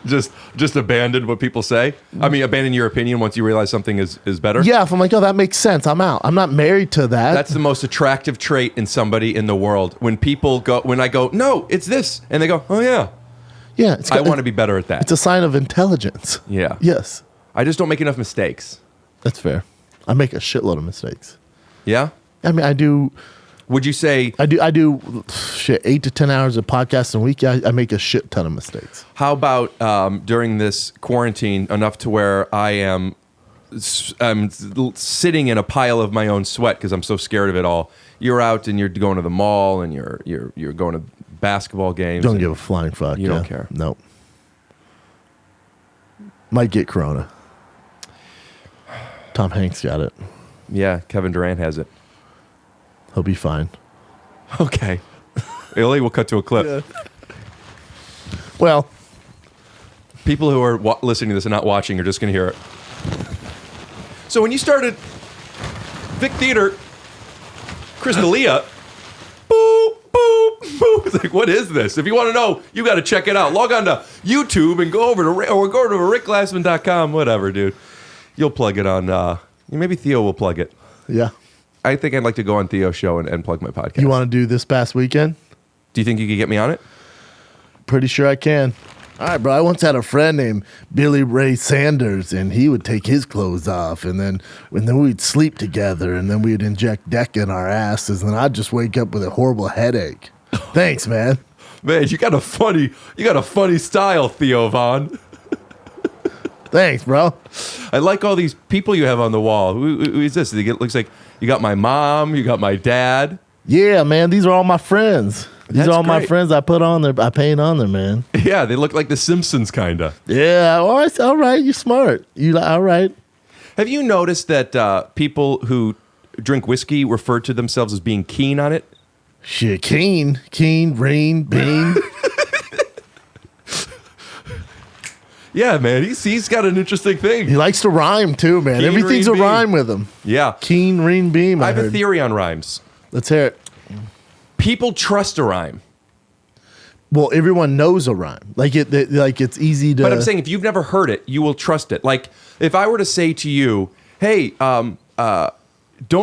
just abandon what people say. I mean, abandon your opinion once you realize something is better. Yeah, if I'm like, oh, that makes sense. I'm out. I'm not married to that. That's the most attractive trait in somebody in the world. When I go, no, it's this, and they go, oh yeah, yeah. I want to be better at that. It's a sign of intelligence. Yeah. Yes, I just don't make enough mistakes. that's fair. I make a shitload of mistakes. Yeah. I mean, I do Would you say? 8 to 10 hours of podcasting a week. I make a shit ton of mistakes. How about during this quarantine, enough to where I'm sitting in a pile of my own sweat because I'm so scared of it all. You're out and you're going to the mall and you're going to basketball games. Don't and give a flying fuck. You don't care. Nope. Might get corona. Tom Hanks got it. Yeah, Kevin Durant has it. He'll be fine. Okay. Illy, we'll cut to a clip. Well, People who are listening to this and not watching are just going to hear it. So when you started Vic Theater, Chris D'Elia, boop, boop, boop. It's like, what is this? If you want to know, you got to check it out. Log on to YouTube and go over to rickglassman.com, whatever, dude. You'll plug it on, maybe Theo will plug it. yeah. I think I'd like to go on Theo's show and plug my podcast. You want to do this past weekend? Do you think you could get me on it? Pretty sure I can. All right, bro. I once had a friend named Billy Ray Sanders, and he would take his clothes off, and then we'd sleep together, and then we'd inject Deca in our asses, and I'd just wake up with a horrible headache. Thanks, man. Man, you got a funny style, Theo Vaughn. Thanks, bro. I like all these people you have on the wall. Who is this? It looks like you got my mom, you got my dad. Yeah, man. These are all my friends. These That's are all my great. friends I put on there. I paint on there, man. Yeah, they look like the Simpsons, kind of. Yeah. All right. You're smart. All right. Have you noticed that people who drink whiskey refer to themselves as being keen on it? Shit. Keen, Rain, Bean. Yeah, man, he's got an interesting He thing. likes to rhyme too, man. Keen, Everything's Reen, a Bean. rhyme with him. Yeah. Keen, Reen, Beam. I have a heard. theory on rhymes. Let's hear it. People trust a rhyme. Well, everyone knows a rhyme. Like it's easy to. But I'm saying if you've never heard it, you will trust it. Like if I were to say to you, hey, don't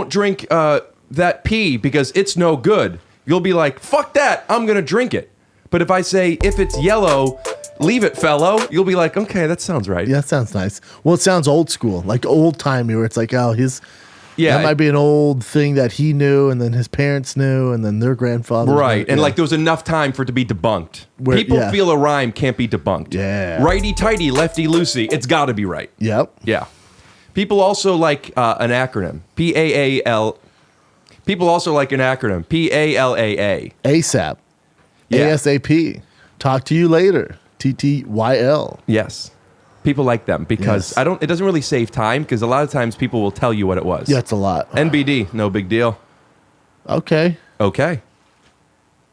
drink that pee because it's no good, you'll be like, fuck that, I'm going to drink it. But if I say, if it's yellow, leave it, fellow, you'll be like, okay, that sounds right. Yeah, that sounds nice. Well, it sounds old school, like old timey, where it's like, oh, that might be an old thing that he knew, and then his parents knew, and then their grandfather. Right, and like there was enough time for it to be debunked. People feel a rhyme can't be debunked. Yeah. Righty-tighty, lefty-loosey, it's got to be right. Yep. Yeah. People also like an acronym. P-A-A-L. People also like an acronym. P-A-L-A-A. ASAP. Yeah. ASAP. Talk to you later. TTYL. Yes. People like them because Yes. it doesn't really save time because a lot of times people will tell you what it was. Yeah, it's a lot. NBD, no big deal. Okay. Okay.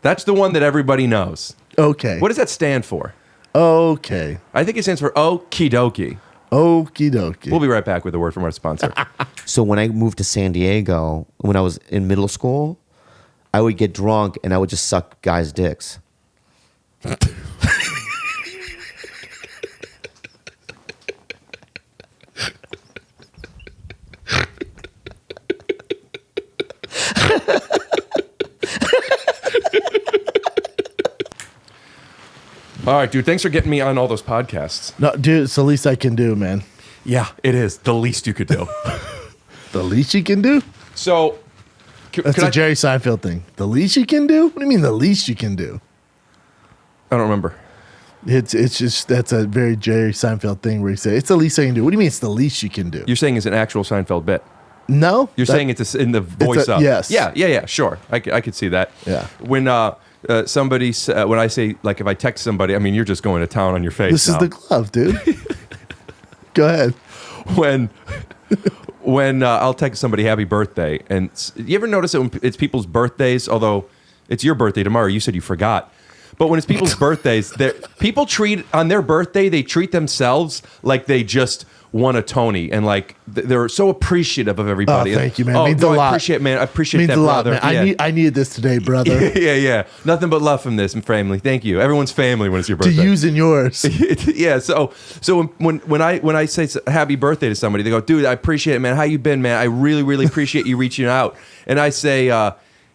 That's the one that everybody knows. Okay. What does that stand for? Okay. I think it stands for okie dokie. Okie dokie. We'll be right back with a word from our sponsor. So when I moved to San Diego, when I was in middle school, I would get drunk and I would just suck guys' dicks. All right, dude. Thanks for getting me on all those podcasts. No, dude, it's the least I can do, man. Yeah, it is the least you could do. The least you can do? So, That's a Jerry Seinfeld thing. The least you can do? What do you mean the least you can do? I don't remember. It's just, that's a very Jerry Seinfeld thing where you say, it's the least I can do. What do you mean it's the least you can do? You're saying it's an actual Seinfeld bit. No. You're saying it's in the voice of. Yes. Yeah, sure. I could see that. Yeah. When when I say, like, if I text somebody, I mean, you're just going to town on your face. This is the glove, dude. Go ahead. When I'll text somebody happy birthday, and you ever notice that when it's people's birthdays, although it's your birthday tomorrow, you said you forgot. But when it's people's birthdays, people treat on their birthday, they treat themselves like they just won a Tony, and like they're so appreciative of everybody. Oh, thank you, man. Oh, Means no, a lot. I appreciate, man. I appreciate Means that, a lot, brother. man. Yeah. I needed this today, brother. yeah. Nothing but love from this and family. Thank you. Everyone's family when it's your To birthday. use in yours. Yeah. So when I say happy birthday to somebody, they go, dude, I appreciate it, man. How you been, man? I really, really appreciate you reaching out. And I say,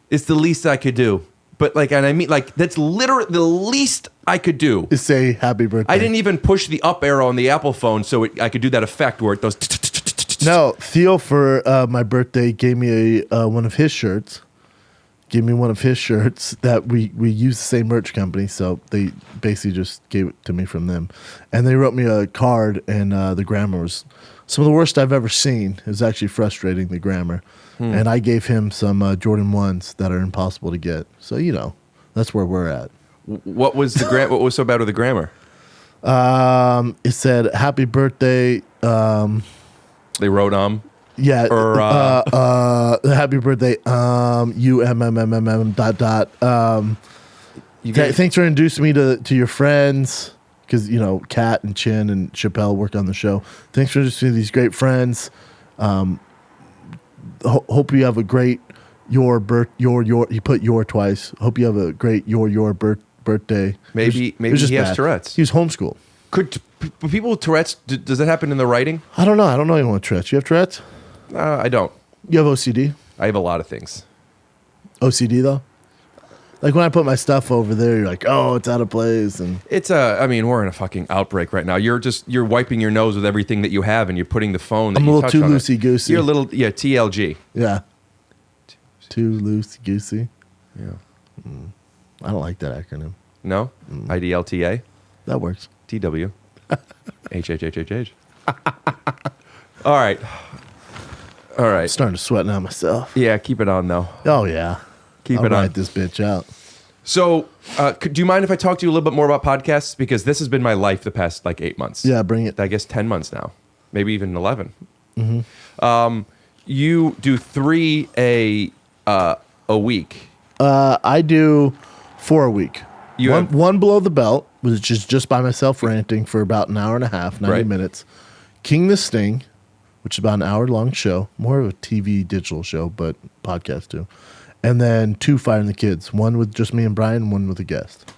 it's the least I could do. But like, and I mean, like, that's literally the least I could do. Is say happy birthday. I didn't even push the up arrow on the Apple phone so I could do that effect where it goes. No, Theo for my birthday gave me one of his shirts. Gave me one of his shirts that we use the same merch company, so they basically just gave it to me from them. And they wrote me a card, and the grammar was some of the worst I've ever seen. It was actually frustrating, the grammar. And I gave him some Jordan 1s that are impossible to get. So, you know, that's where we're at. What was what was so bad with the grammar? It said, happy birthday. They wrote Yeah. Or, happy birthday. dot. Thanks for introducing me to your friends. Because, you know, Kat and Chin and Chappelle work on the show. Thanks for introducing me to these great friends. Hope you have a great your he put your twice. Hope you have a great your birthday. Maybe he has Tourette's. He was homeschooled. Could people with Tourette's, does that happen in the writing? I don't know anyone with Tourette's. You have Tourette's? I don't. You have OCD? I have a lot of things. OCD though? Like when I put my stuff over there, you're like, oh, it's out of place, and I mean, we're in a fucking outbreak right now. You're wiping your nose with everything that you have, and you're putting the phone. That I'm a you little touch too on it. loosey-goosey. You're a little, TLG. Yeah. Too loosey-goosey. Yeah. I don't like that acronym. No? IDLTA? That works. TW? HHHHH. All right. I'm starting to sweat now myself. Yeah, keep it on, though. Oh, yeah. Keep I'll it on. ride this bitch out. So, do you mind if I talk to you a little bit more about podcasts? Because this has been my life the past, 8 months. Yeah, bring it. I guess 10 months now. Maybe even 11. Mm-hmm. You do 3 a week. I do 4 a week. You One below the belt, which is just by myself ranting for about an hour and a half, 90 Right. minutes. King the Sting, which is about an hour-long show. More of a TV digital show, but podcast too. And then 2 Firing the Kids. One with just me and Brian, one with a guest.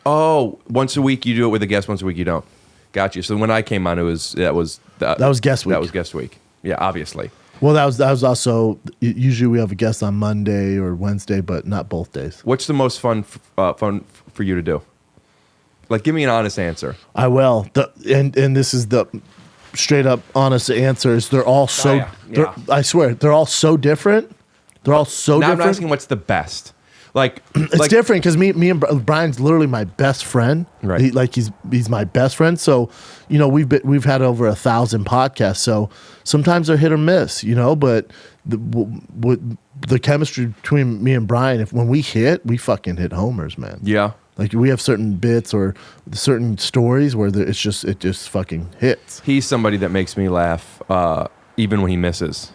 Oh, once a week you do it with a guest, once a week you don't. Got you. So when I came on, that was That was guest week. That was guest week. Yeah, obviously. Well, that was also usually we have a guest on Monday or Wednesday, but not both days. What's the most fun for you to do? Like, give me an honest answer. I will. And this is the straight up honest answer. Is they're all so. yeah. I swear they're all so different. They're all so Now different. I'm asking what's the best. Like, It's different because me and Brian's literally my best friend. Right. He's my best friend. So, you know, we've had over 1,000 podcasts. So sometimes they're hit or miss, you know. But the chemistry between me and Brian, when we hit, we fucking hit homers, man. Yeah. Like we have certain bits or certain stories where it just fucking hits. He's somebody that makes me laugh, even when he misses.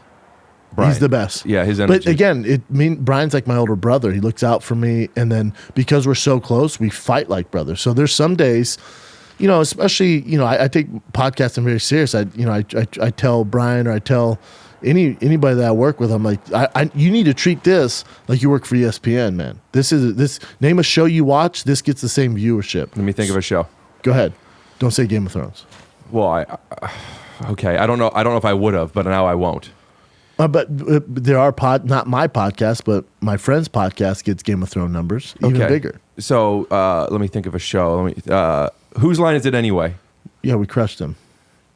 Brian. He's the best. Yeah, his energy. But again, Brian's like my older brother. He looks out for me, and then because we're so close, we fight like brothers. So there's some days, you know, especially I take podcasting very serious. I tell Brian or I tell anybody that I work with, I'm like, you need to treat this like you work for ESPN, man. This name a show you watch. This gets the same viewership. Let me think of a show. Go ahead. Don't say Game of Thrones. Well, okay. I don't know if I would have, but now I won't. But there are not my podcast, but my friend's podcast gets Game of Thrones numbers even bigger. So let me think of a show. Whose line is it anyway? Yeah, we crushed them.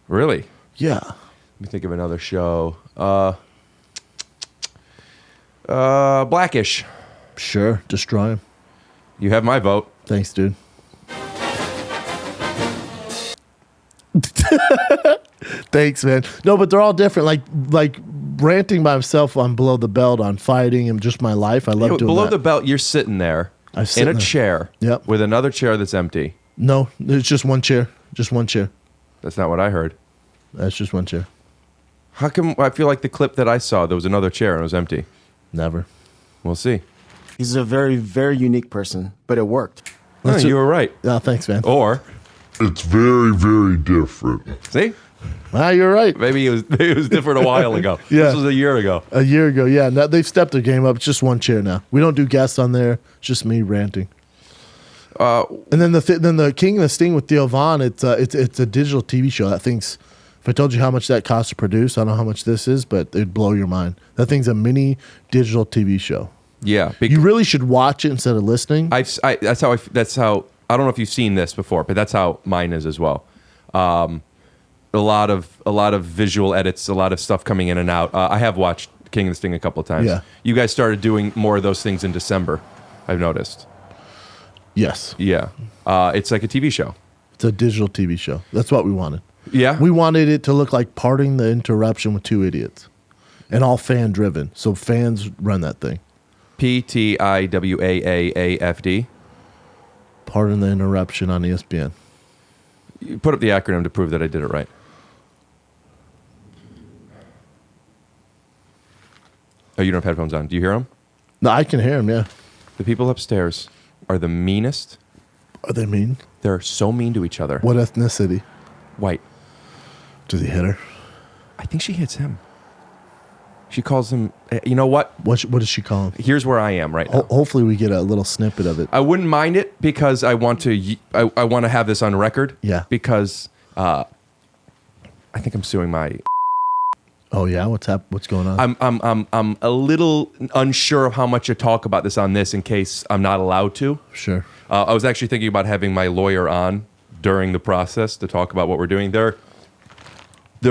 Really? Yeah. Let me think of another show. Blackish. Sure. Destroy him. You have my vote. Thanks, dude. Thanks, man. No, but they're all different. Like ranting by myself on Below the Belt on fighting and just my life. I love doing Below that. the Belt, you're sitting there in a chair with another chair that's empty. No, it's just one chair. Just one chair. That's not what I heard. That's just one chair. How come I feel like the clip that I saw, there was another chair and it was empty? Never. We'll see. He's a very, very unique person, but it worked. You were right. Oh, thanks, man. Or It's very, very different. see, You're right. maybe it was different a while ago. Yeah. This was a year ago. A year ago, yeah. Now they've stepped their game up. It's just one chair now. We don't do guests on there. It's just me ranting. And then the King and the Sting with Theo Von. It's a digital TV show. That thing's. If I told you how much that costs to produce, I don't know how much this is, but it'd blow your mind. That thing's a mini digital TV show. Yeah, You really should watch it instead of listening. that's how. I don't know if you've seen this before, but that's how mine is as well. A lot of visual edits, a lot of stuff coming in and out. I have watched King and the Sting a couple of times. Yeah. You guys started doing more of those things in December. I've noticed. Yes. Yeah, it's like a TV show. It's a digital TV show. That's what we wanted. Yeah, We wanted it to look like Parting the Interruption with Two Idiots. And all fan driven. So fans run that thing. PTIWAAAFD. Pardon the Interruption on ESPN. You put up the acronym to prove that I did it right. Oh, you don't have headphones on. Do you hear them? No, I can hear him, yeah. The people upstairs are the meanest. Are they mean? They're so mean to each other. What ethnicity? White. Does he hit her? I think she hits him. She calls him. You know what? What does she call him? Here's where I am right now. Hopefully we get a little snippet of it. I wouldn't mind it because I want to. I want to have this on record. Yeah. Because I think I'm suing my. Oh yeah, what's going on? I'm a little unsure of how much to talk about this on this in case I'm not allowed to. Sure. I was actually thinking about having my lawyer on during the process to talk about what we're doing. They're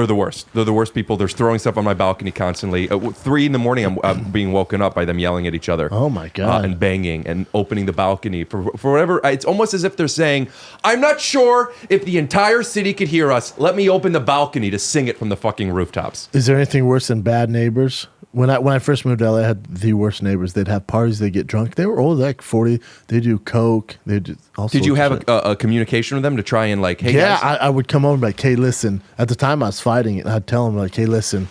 the worst. They're the worst people. They're throwing stuff on my balcony constantly. 3 a.m, I'm being woken up by them yelling at each other. Oh my God. And banging and opening the balcony for whatever. It's almost as if they're saying, "I'm not sure if the entire city could hear us. Let me open the balcony to sing it from the fucking rooftops." Is there anything worse than bad neighbors? When I first moved to LA, I had the worst neighbors. They'd have parties, they'd get drunk. They were old, like 40. They do coke. They do all Did you sorts of have shit. a communication with them to try and like, hey, Yeah, guys? I would come over and be like, hey, listen. At the time I was fighting it, and I'd tell them like, hey, listen,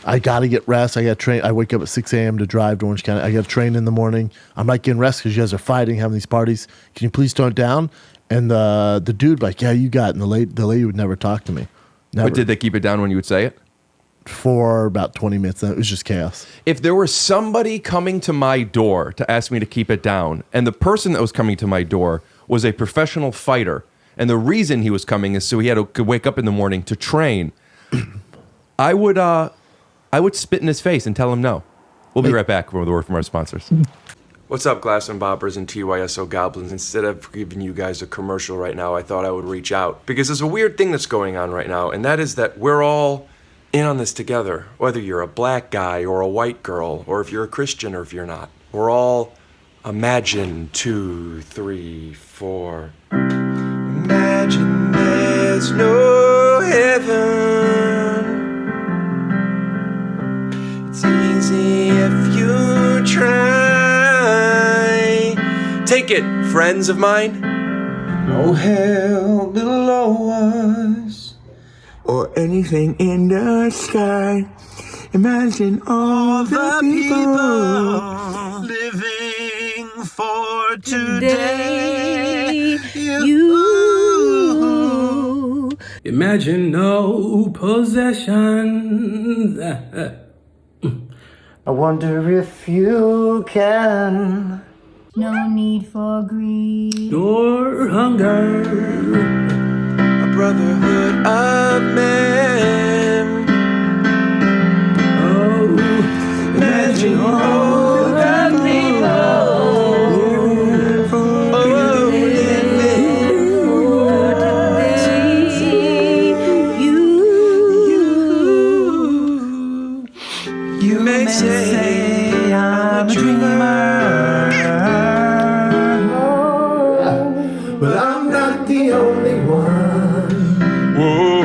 I got to get rest. I got to train. I wake up at 6 a.m. to drive to Orange County. I got to train in the morning. I'm not getting rest because you guys are fighting, having these parties. Can you please tone it down? And the dude like, yeah, you got it. And the lady would never talk to me. Never. But did they keep it down when you would say it? For about 20 minutes. It was just chaos. If there was somebody coming to my door to ask me to keep it down, and the person that was coming to my door was a professional fighter, and the reason he was coming is so he could wake up in the morning to train, I would I would spit in his face and tell him no. We'll be right back with a word from our sponsors. What's up, Glassman, Boppers, and TYSO Goblins? Instead of giving you guys a commercial right now, I thought I would reach out. Because there's a weird thing that's going on right now, and that is that we're all in on this together. Whether you're a black guy or a white girl, or if you're a Christian or if you're not. We're all imagine 2, 3, 4. Imagine there's no heaven. It's easy if you try. Take it, friends of mine. No hell below us, or anything in the sky. Imagine all the people living for today. You. Imagine no possessions. I wonder if you can. No need for greed or hunger. A brotherhood of men. Oh, imagine all the people You may say I'm a dreamer. But I'm not the only one. Whoa.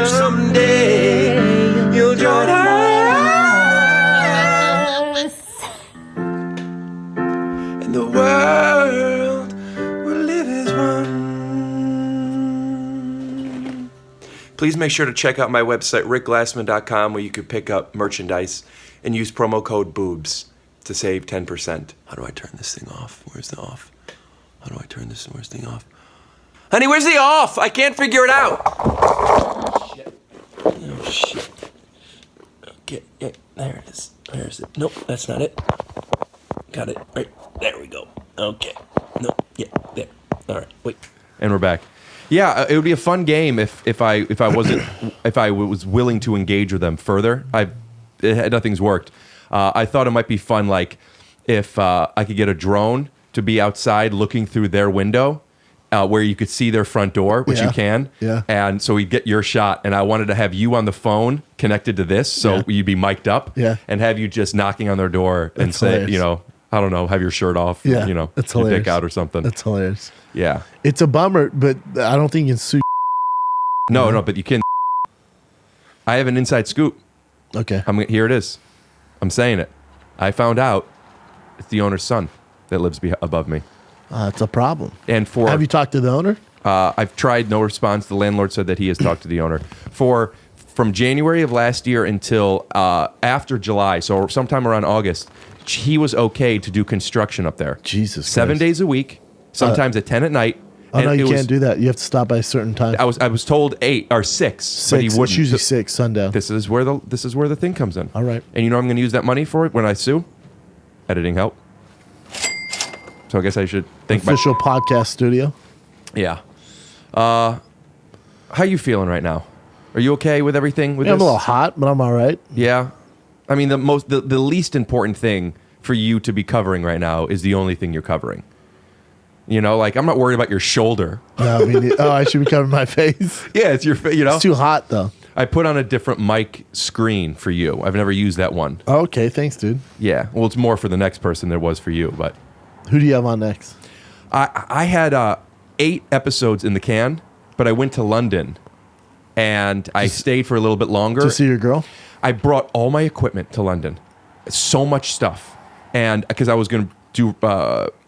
Someday you'll join us, and the world will live as one. Please make sure to check out my website, rickglassman.com, where you could pick up merchandise and use promo code BOOBS to save 10%. How do I turn this thing off? Where's the off? How do I turn this? Where's the off? Honey, where's the off? I can't figure it out. Oh, shit. Okay, yeah, there it is. There's it. Nope, that's not it. Got it. Right, there we go. Okay. No, yeah, there. All right, wait. And we're back. Yeah, it would be a fun game if I was willing to engage with them further. Nothing's worked. I thought it might be fun, like if I could get a drone to be outside looking through their window, where you could see their front door, which you can. Yeah. And so we'd get your shot, and I wanted to have you on the phone connected to this, so you'd be mic'd up. Yeah. And have you just knocking on their door and That's say, hilarious. you know, I don't know, have your shirt off. Yeah, You know, that's your hilarious. dick out or something. That's hilarious. Yeah. It's a bummer, but I don't think you can sue. No, but you can. I have an inside scoop. Okay. Here it is. I'm saying it. I found out it's the owner's son that lives above me. It's a problem. And Have you talked to the owner? I've tried, no response. The landlord said that he has talked to the owner. From January of last year until after July, so sometime around August, he was okay to do construction up there. Jesus 7 Christ. days a week, sometimes at 10 at night. Oh, And no, you it can't was- do that. You have to stop by a certain time. I was told 8 or 6, but he Six. wouldn't. It's usually 6, sundown. This is where the thing comes in. All right. And you know I'm going to use that money for it when I sue? Editing help. So I guess I should think Official podcast studio. Yeah. How you feeling right now? Are you okay with everything with Yeah, I'm this? a little hot, but I'm all right. Yeah. I mean, the least important thing for you to be covering right now is the only thing you're covering. You know, like I'm not worried about your shoulder. No, I should be covering my face. Yeah, it's your you know. It's too hot, though. I put on a different mic screen for you. I've never used that one. Okay, thanks, dude. Yeah. Well, it's more for the next person than it was for you, but Who do you have on next? I had 8 episodes in the can, but I went to London and I stayed for a little bit longer. To see your girl? I brought all my equipment to London. So much stuff. And because I was going to do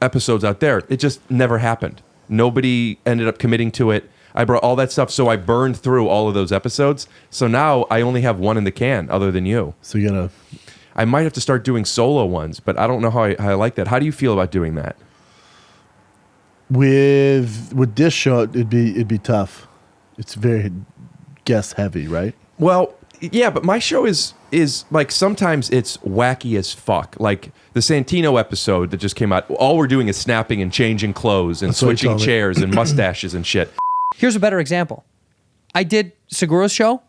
episodes out there, it just never happened. Nobody ended up committing to it. I brought all that stuff, so I burned through all of those episodes. So now I only have one in the can other than you. So you're going to... I might have to start doing solo ones, but I don't know how I like that. How do you feel about doing that? With this show, it'd be tough. It's very guest heavy, right? Well, yeah, but my show is like sometimes it's wacky as fuck. Like the Santino episode that just came out. All we're doing is snapping and changing clothes and That's what he switching told me. chairs and mustaches and shit. Here's a better example. I did Segura's show.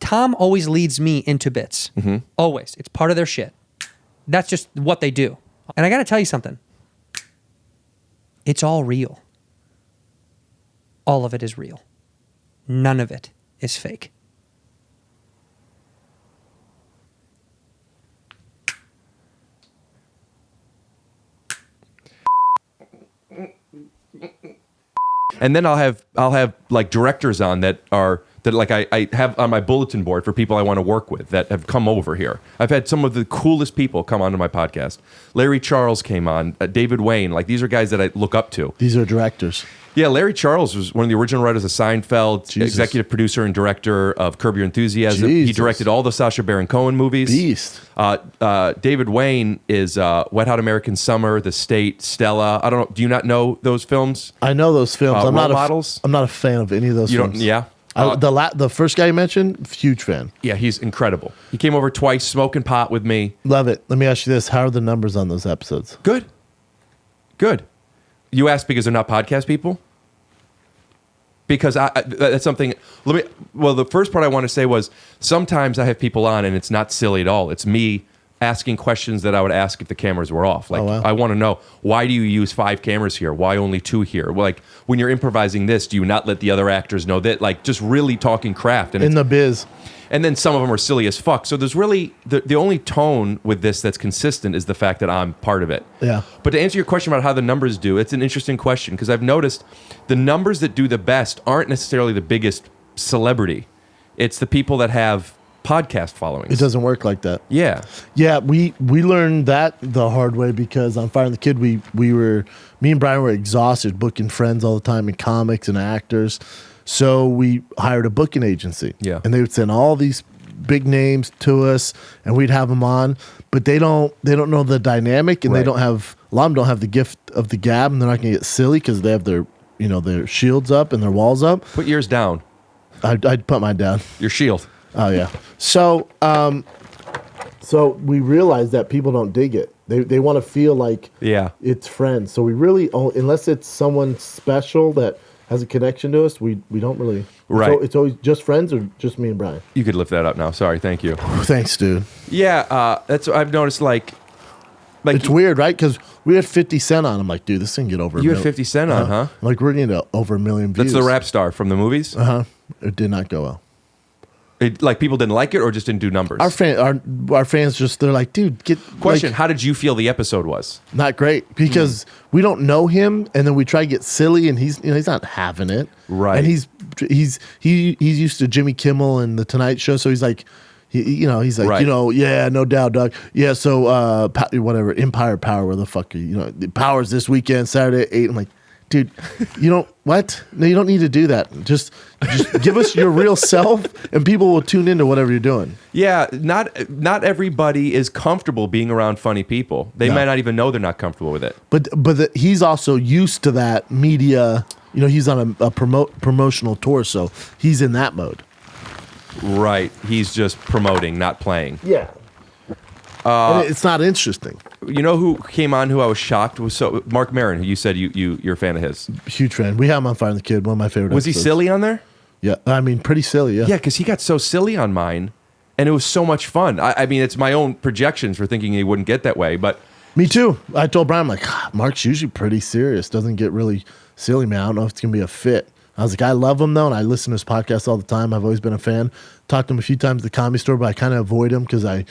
Tom always leads me into bits. Always. It's part of their shit. That's just what they do. And I got to tell you something. It's all real. All of it is real. None of it is fake. And then I'll have like directors on that like I have on my bulletin board for people I want to work with that have come over here. I've had some of the coolest people come onto my podcast. Larry Charles came on, David Wayne. Like these are guys that I look up to. These are directors. Yeah, Larry Charles was one of the original writers of Seinfeld, executive producer and director of Curb Your Enthusiasm. He directed all the Sacha Baron Cohen movies. Beast. David Wayne is Wet Hot American Summer, The State, Stella. I don't know. Do you not know those films? I know those films. I'm Role not Models. I'm not a fan of any of those films. Yeah. The first guy you mentioned, huge fan. Yeah, he's incredible. He came over twice, smoking pot with me. Love it. Let me ask you this: how are the numbers on those episodes? Good. You asked because they're not podcast people? Because that's something. The first part I want to say was sometimes I have people on and it's not silly at all. It's me asking questions that I would ask if the cameras were off. Like, I want to know, why do you use 5 cameras here? Why only 2 here? Well, like, when you're improvising this, do you not let the other actors know that? Like, just really talking craft. And in the biz. And then some of them are silly as fuck. So there's really, the only tone with this that's consistent is the fact that I'm part of it. Yeah. But to answer your question about how the numbers do, it's an interesting question because I've noticed the numbers that do the best aren't necessarily the biggest celebrity. It's the people that have podcast followings. It doesn't work like that. Yeah. Yeah, we learned that the hard way because on Fire and the Kid, me and Bryan were exhausted booking friends all the time in comics and actors. So we hired a booking agency. Yeah. And they would send all these big names to us and we'd have them on, but they don't know the dynamic and they don't have, a lot of them don't have the gift of the gab and they're not going to get silly because they have their shields up and their walls up. Put yours down. I'd put mine down. Your shield. Oh yeah. So we realized that people don't dig it. They want to feel like it's friends. So we really, unless it's someone special that has a connection to us, we don't really. Right. So it's always just friends or just me and Bryan. You could lift that up now. Sorry. Thank you. Thanks, dude. Yeah. That's what I've noticed. Like it's weird, right? Because we had 50 Cent on. I'm like, dude, this thing get over. You had 50 Cent on, huh? I'm like, we're getting to over 1 million views. That's the rap star from the movies. It did not go well. Like people didn't like it or just didn't do numbers? Our fans just, they're like, dude, Question, how did you feel the episode was? Not great because we don't know him and then we try to get silly and he's not having it. Right. And he's used to Jimmy Kimmel and the Tonight Show, so he's like, he's like, yeah, no doubt, dog. Yeah, so whatever, Empire Power, where the fuck are you? The Power's this weekend, Saturday at 8. I'm like, dude, what? No, you don't need to do that. Just give us your real self, and people will tune into whatever you're doing. Yeah, not everybody is comfortable being around funny people. They might not even know they're not comfortable with it. But he's also used to that media. He's on a promotional tour, so he's in that mode. Right. He's just promoting, not playing. Yeah. And it's not interesting. You know who came on who I was shocked was Mark Maron, who you said you're a fan of his. Huge fan. We have him on Fire and the Kid, one of my favorite Was episodes. he silly on there? Yeah. I mean, pretty silly, yeah. Yeah, because he got so silly on mine, and it was so much fun. I mean, it's my own projections for thinking he wouldn't get that way, but... Me too. I told Bryan, I'm like, Mark's usually pretty serious. Doesn't get really silly, man. I don't know if it's going to be a fit. I was like, I love him, though, and I listen to his podcast all the time. I've always been a fan. Talked to him a few times at the Comedy Store, but I kind of avoid him because they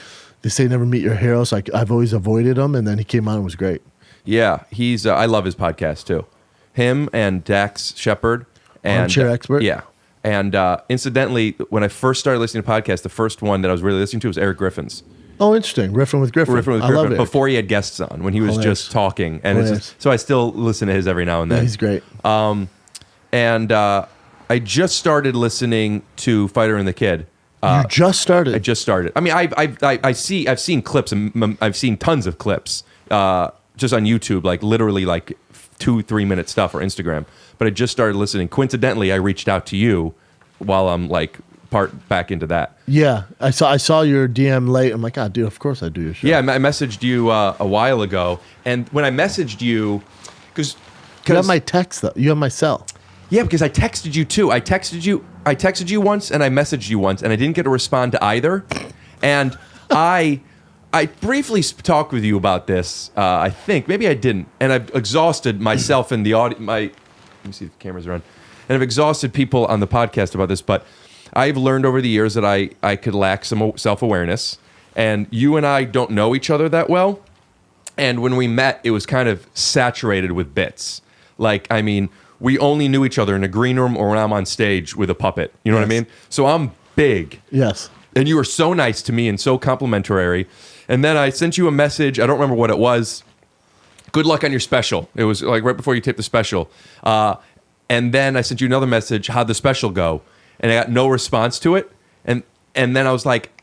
say never meet your hero, so I've always avoided him, and then he came on and was great. Yeah, he's. I love his podcast, too. Him and Dax Shepard. Armchair Expert? Yeah. And incidentally, when I first started listening to podcasts, the first one that I was really listening to was Eric Griffin's. Oh, interesting. Riffing with Griffin. I love it. Before he had guests on, when he was just talking. And it's so I still listen to his every now and then. Yeah, he's great. And I just started listening to Fighter and the Kid. You just started? I just started. I mean, I've seen clips, and I've seen tons of clips just on YouTube, like literally like 2-3 minute stuff or Instagram. But I just started listening. Coincidentally, I reached out to you while I'm like back into that. Yeah, I saw your DM late. I'm like, dude, of course I do your show. Yeah, I messaged you a while ago, and when I messaged you, because you have my text though, you have my cell. Yeah, because I texted you too. I texted you once and I messaged you once and I didn't get a respond to either. And I briefly talked with you about this. I think maybe I didn't, and I've exhausted myself and the audience. Let me see if the cameras are on. And I've exhausted people on the podcast about this, but I've learned over the years that I could lack some self-awareness, and you and I don't know each other that well. And when we met, it was kind of saturated with bits. Like, I mean, we only knew each other in a green room or when I'm on stage with a puppet. You know what I mean? So I'm big. Yes. And you were so nice to me and so complimentary. And then I sent you a message. I don't remember what it was. Good luck on your special. It was like right before you taped the special. And then I sent you another message. How'd the special go? And I got no response to it. And then I was like,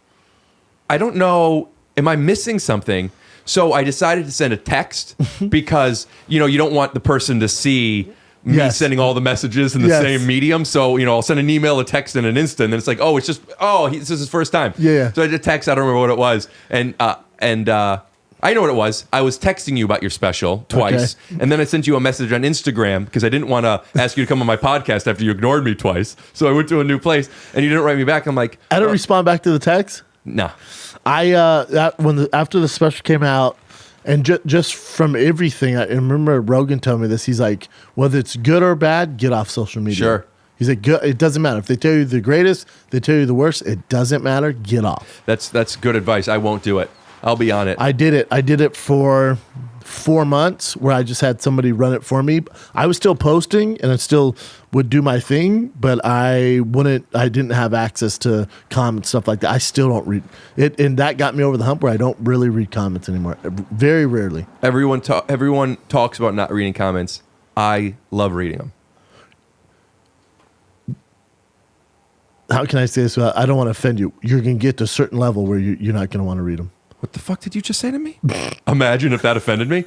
I don't know. Am I missing something? So I decided to send a text because, you know, you don't want the person to see me sending all the messages in the same medium. So, you know, I'll send an email, a text in an instant. And it's like, oh, it's just, this is his first time. Yeah. So I did a text. I don't remember what it was. And I know what it was. I was texting you about your special twice. Okay. And then I sent you a message on Instagram because I didn't want to ask you to come on my podcast after you ignored me twice. So I went to a new place and you didn't write me back. I'm like, I didn't respond back to the text. No. After the special came out, and just from everything, I remember Rogan told me this. He's like, whether it's good or bad, get off social media. Sure. He's like, it doesn't matter. If they tell you the greatest, they tell you the worst, it doesn't matter. Get off. That's good advice. I won't do it. I'll be on it. I did it for 4 months where I just had somebody run it for me. I was still posting and I still would do my thing, but I didn't have access to comments, stuff like that. I still don't read it. And that got me over the hump where I don't really read comments anymore. Very rarely. Everyone talks about not reading comments. I love reading them. How can I say this? I don't want to offend you. You're going to get to a certain level where you're not going to want to read them. What the fuck did you just say to me? Imagine if that offended me.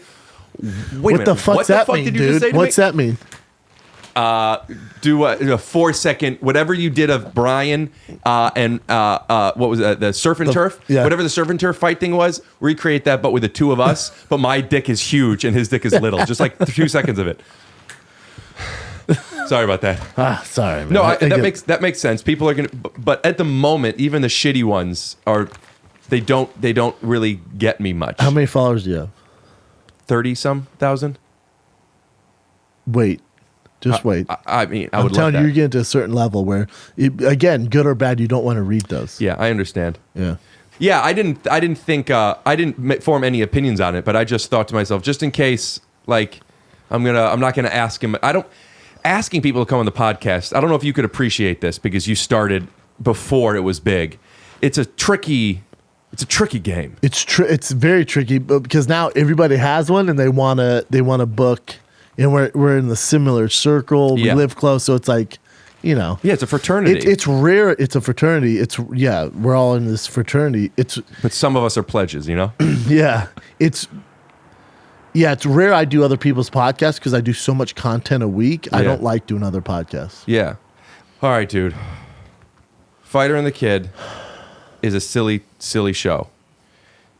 What the fuck that mean, dude? What's that mean? Do a 4-second, whatever you did of Bryan and what was that? The surf and turf? Yeah. Whatever the surf and turf fight thing was, recreate that, but with the two of us. But my dick is huge and his dick is little. Just like 2 seconds of it. Sorry about that. Sorry, man. No, that makes sense. People are gonna, but at the moment, even the shitty ones are. They don't really get me much. How many followers do you have? 30-some thousand. Wait. Just wait. I mean, I'm telling you, you're getting to a certain level where, again, good or bad, you don't want to read those. Yeah, I understand. Yeah. Yeah, I didn't think I didn't form any opinions on it, but I just thought to myself, just in case, like, I'm not gonna ask him. Asking people to come on the podcast. I don't know if you could appreciate this because you started before it was big. It's a tricky game. It's very tricky because now everybody has one and they wanna book, and we're in the similar circle. We live close, so it's like, you know. Yeah, it's a fraternity. It's rare. It's a fraternity. We're all in this fraternity. But some of us are pledges, you know. It's rare I do other people's podcasts because I do so much content a week. I don't like doing other podcasts. Yeah. All right, dude. Fighter and the Kid is a silly, silly show.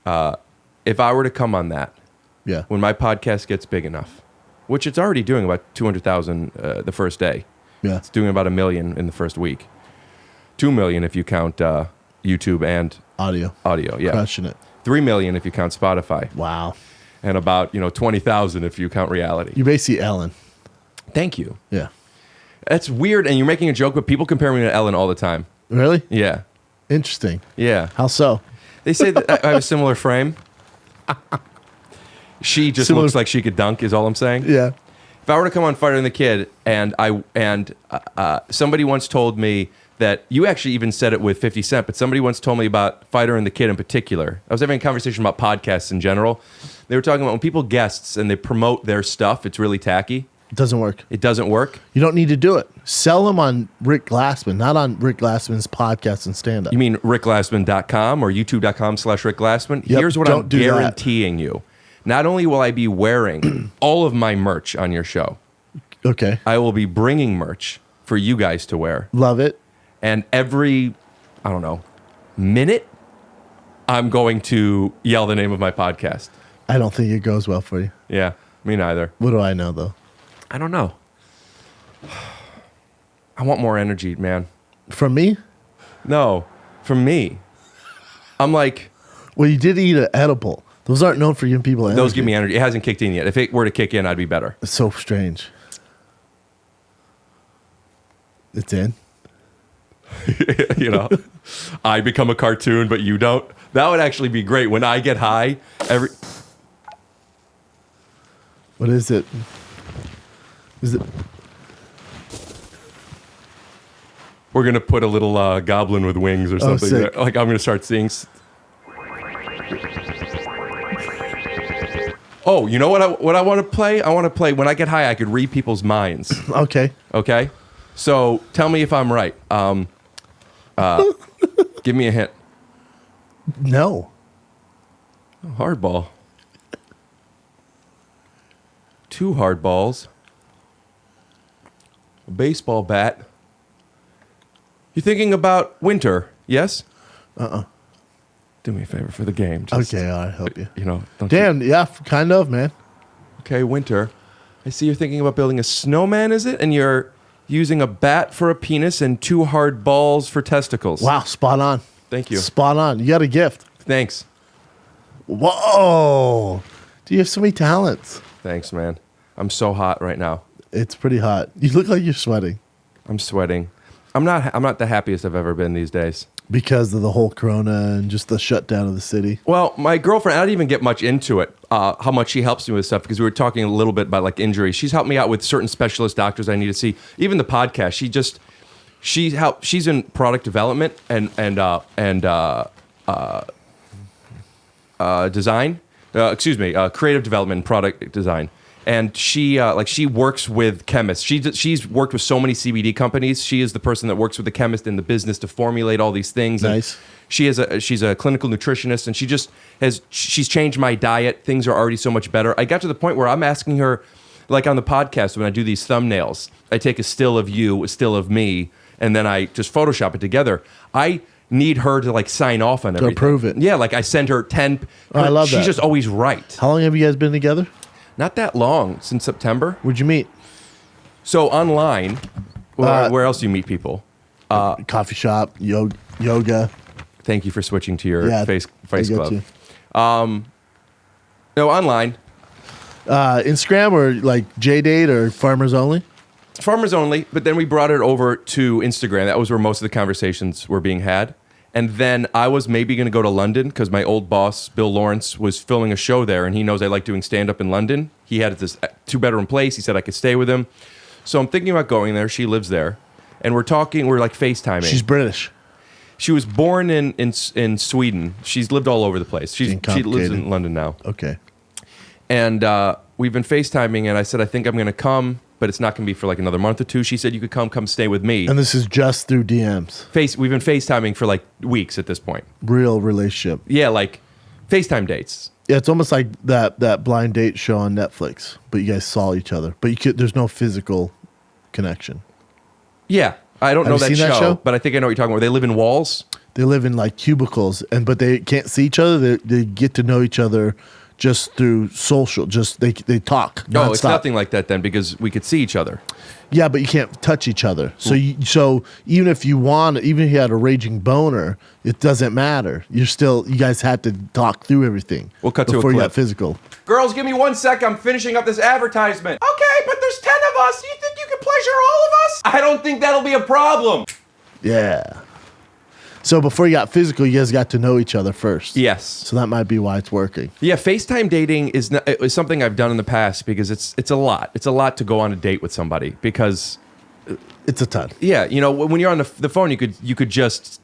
If I were to come on that, when my podcast gets big enough, which it's already doing about 200,000 the first day. Yeah. It's doing about 1 million in the first week. 2 million if you count YouTube and audio. Yeah. Crushing it. 3 million if you count Spotify. Wow. And about 20,000 if you count reality. You're basically Ellen. Thank you. Yeah. That's weird, and you're making a joke, but people compare me to Ellen all the time. Really? Yeah. Interesting. Yeah. How so? They say that I have a similar frame. She just looks like she could dunk, is all I'm saying. Yeah. If I were to come on Fighter and the Kid, and somebody once told me that, you actually even said it with 50 Cent, but somebody once told me about Fighter and the Kid in particular. I was having a conversation about podcasts in general. They were talking about when people guests and they promote their stuff, it's really tacky. It doesn't work. It doesn't work? You don't need to do it. Sell them on Rick Glassman, not on Rick Glassman's podcast and stand-up. You mean rickglassman.com or youtube.com/Rick Glassman? Yep, Here's what I'm guaranteeing you. Not only will I be wearing all of my merch on your show. Okay. I will be bringing merch for you guys to wear. Love it. And every, I don't know, minute, I'm going to yell the name of my podcast. I don't think it goes well for you. Yeah, me neither. What do I know, though? I don't know. I want more energy, man. From me? No, from me. I'm like, well, you did eat an edible. Those aren't known for giving people energy. Those give me energy. It hasn't kicked in yet. If it were to kick in, I'd be better. It's so strange. It's in. You know, I become a cartoon, but you don't. That would actually be great. When I get high, What is it? Is it? We're gonna put a little goblin with wings or something. Sick. Like I'm gonna start seeing. Oh, you know what I want to play? I want to play when I get high. I could read people's minds. Okay. Okay. So tell me if I'm right. Give me a hint. No. Hardball. 2 hard balls. A baseball bat. You're thinking about winter, yes? Do me a favor for the game. Okay, I'll help you. You know, Damn, yeah, kind of, man. Okay, winter. I see you're thinking about building a snowman, is it? And you're using a bat for a penis and 2 hard balls for testicles. Wow, spot on. Thank you. Spot on. You got a gift. Thanks. Whoa. Do you have so many talents? Thanks, man. I'm so hot right now. It's pretty hot. You look like you're sweating. I'm sweating. I'm not the happiest I've ever been these days. Because of the whole corona and just the shutdown of the city. Well, my girlfriend, I didn't even get much into it, how much she helps me with stuff, because we were talking a little bit about like injuries. She's helped me out with certain specialist doctors I need to see. Even the podcast, she's in product development and design. Creative development and product design. And she works with chemists. She's worked with so many CBD companies. She is the person that works with the chemist in the business to formulate all these things. Nice. And she's a clinical nutritionist, and she's changed my diet. Things are already so much better. I got to the point where I'm asking her, like on the podcast when I do these thumbnails, I take a still of you, a still of me, and then I just Photoshop it together. I need her to like sign off on everything. To approve it. Yeah, like I send her 10. I love that. She's just always right. How long have you guys been together? Not that long, since September. Where'd you meet? So online, where else do you meet people? Coffee shop, yoga. Thank you for switching to your face club. No, online. Instagram or like J-Date or Farmers Only? Farmers Only, but then we brought it over to Instagram. That was where most of the conversations were being had. And then I was maybe going to go to London because my old boss, Bill Lawrence, was filming a show there, and he knows I like doing stand-up in London. He had this 2-bedroom place. He said I could stay with him. So I'm thinking about going there. She lives there. And we're like FaceTiming. She's British. She was born in Sweden. She's lived all over the place. She lives in London now. Okay. And we've been FaceTiming, and I said, I think I'm going to come, but it's not going to be for like another month or 2. She said, you could come stay with me. And this is just through DMs. We've been FaceTiming for like weeks at this point. Real relationship. Yeah, like FaceTime dates. Yeah, it's almost like that blind date show on Netflix, but you guys saw each other. But there's no physical connection. Yeah, I don't Have know you that seen that show? but I think I know what you're talking about. They live in walls. They live in like cubicles, but they can't see each other. They get to know each other just through social. Just they talk. No, it's nonstop. nothing like that then because we could see each other. Yeah, but you can't touch each other. So even if you had a raging boner, it doesn't matter. You guys had to talk through everything. We'll cut to a before you clip. got physical. Girls, give me 1 sec. I'm finishing up this advertisement. Okay, but there's 10 of us. You think you can pleasure all of us? I don't think that'll be a problem. Yeah. So before you got physical, you guys got to know each other first. Yes. So that might be why it's working. Yeah, FaceTime dating is something I've done in the past because it's a lot. It's a lot to go on a date with somebody because it's a ton. Yeah, when you're on the phone, you could just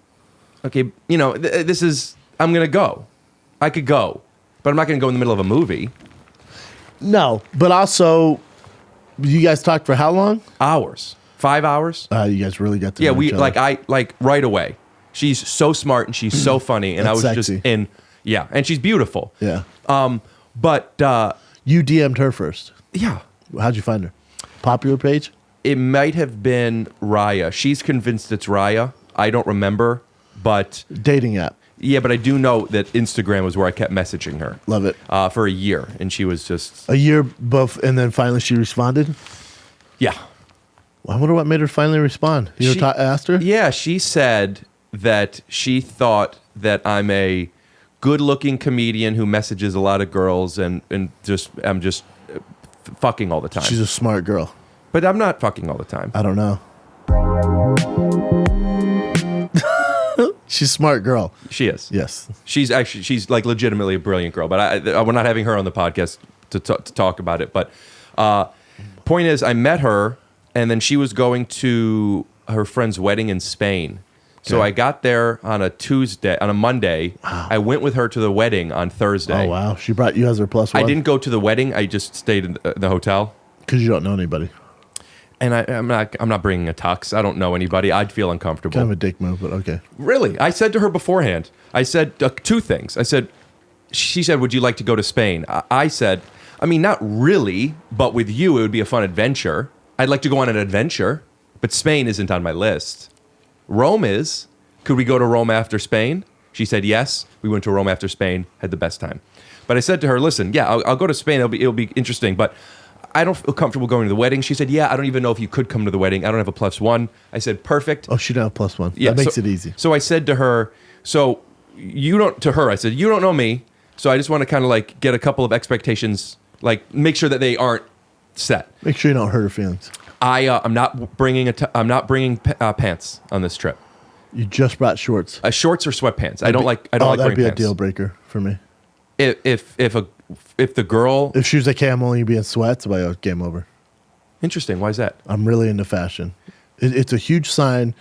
this is I'm gonna go. I could go, but I'm not gonna go in the middle of a movie. No, but also, you guys talked for how long? Hours, 5 hours. You guys really got to know each other. like right away. She's so smart and she's so funny, and That's I was sexy. just in. Yeah, and she's beautiful. Yeah. But you DM'd her first. Yeah. How'd you find her? Popular page? It might have been Raya. She's convinced it's Raya. I don't remember, but dating app. Yeah, but I do know that Instagram was where I kept messaging her. Love it. For a year, and she was just a year, and then finally she responded. Yeah. I wonder what made her finally respond. You asked her? Yeah, she said that she thought that I'm a good-looking comedian who messages a lot of girls and I'm just fucking all the time. She's a smart girl. But I'm not fucking all the time. I don't know. She's a smart girl. She is. Yes. She's like legitimately a brilliant girl, but we're not having her on the podcast to talk about it. But point is, I met her, and then she was going to her friend's wedding in Spain. So I got there on a Monday. Wow. I went with her to the wedding on Thursday. Oh, wow. She brought you as her +1? I didn't go to the wedding. I just stayed in the hotel. Because you don't know anybody. And I'm not bringing a tux. I don't know anybody. I'd feel uncomfortable. Kind of a dick move, but okay. Really? I said to her beforehand, I said two things. She said, would you like to go to Spain? I said, I mean, not really, but with you, it would be a fun adventure. I'd like to go on an adventure, but Spain isn't on my list. Rome is. Could we go to Rome after Spain? She said yes. We went to Rome after Spain, had the best time. But I said to her, listen, yeah, I'll go to Spain. It'll be interesting, but I don't feel comfortable going to the wedding. She said, yeah, I don't even know if you could come to the wedding. I don't have a +1. I said, perfect. Oh, she don't have +1. Yeah, that makes it easy. So I said to her, I said, you don't know me, so I just want to kind of like get a couple of expectations, like make sure that they aren't set. Make sure you don't hurt her feelings. I'm not bringing pants on this trip. You just brought shorts. Shorts or sweatpants. I don't like wearing pants. That'd be a deal breaker for me. If the girl, if she was like, hey, I'm only be in sweats, I'd be like, game over. Interesting. Why is that? I'm really into fashion. It's a huge sign.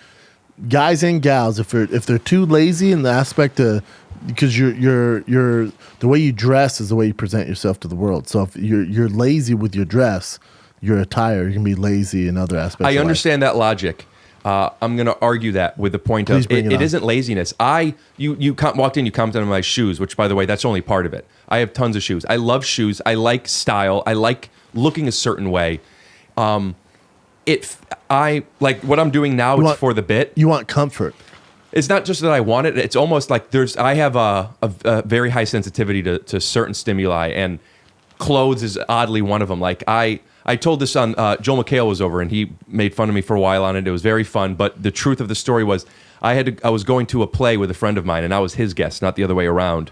Guys and gals, if they're too lazy in the aspect of, because you're the way you dress is the way you present yourself to the world. So if you're lazy with your dress, your attire, you can be lazy in other aspects. I understand that logic. I'm going to argue that with the point of it isn't laziness. You walked in, you commented on my shoes, which, by the way, that's only part of it. I have tons of shoes. I love shoes. I like style. I like looking a certain way. I like what I'm doing now. It's for the bit. You want comfort. It's not just that I want it. It's almost like I have a very high sensitivity to certain stimuli, and clothes is oddly one of them. Like I told this on, Joel McHale was over and he made fun of me for a while on it. It was very fun. But the truth of the story was I was going to a play with a friend of mine and I was his guest, not the other way around.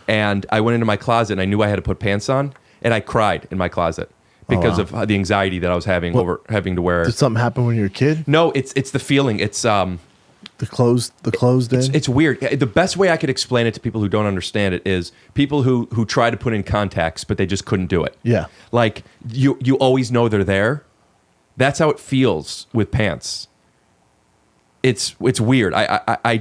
And I went into my closet and I knew I had to put pants on and I cried in my closet because of the anxiety that I was having over having to wear. Did something happen when you were a kid? No, it's the feeling. It's, the closed in? It's weird. The best way I could explain it to people who don't understand it is people who try to put in contacts, but they just couldn't do it. Yeah. Like you always know they're there. That's how it feels with pants. It's weird. I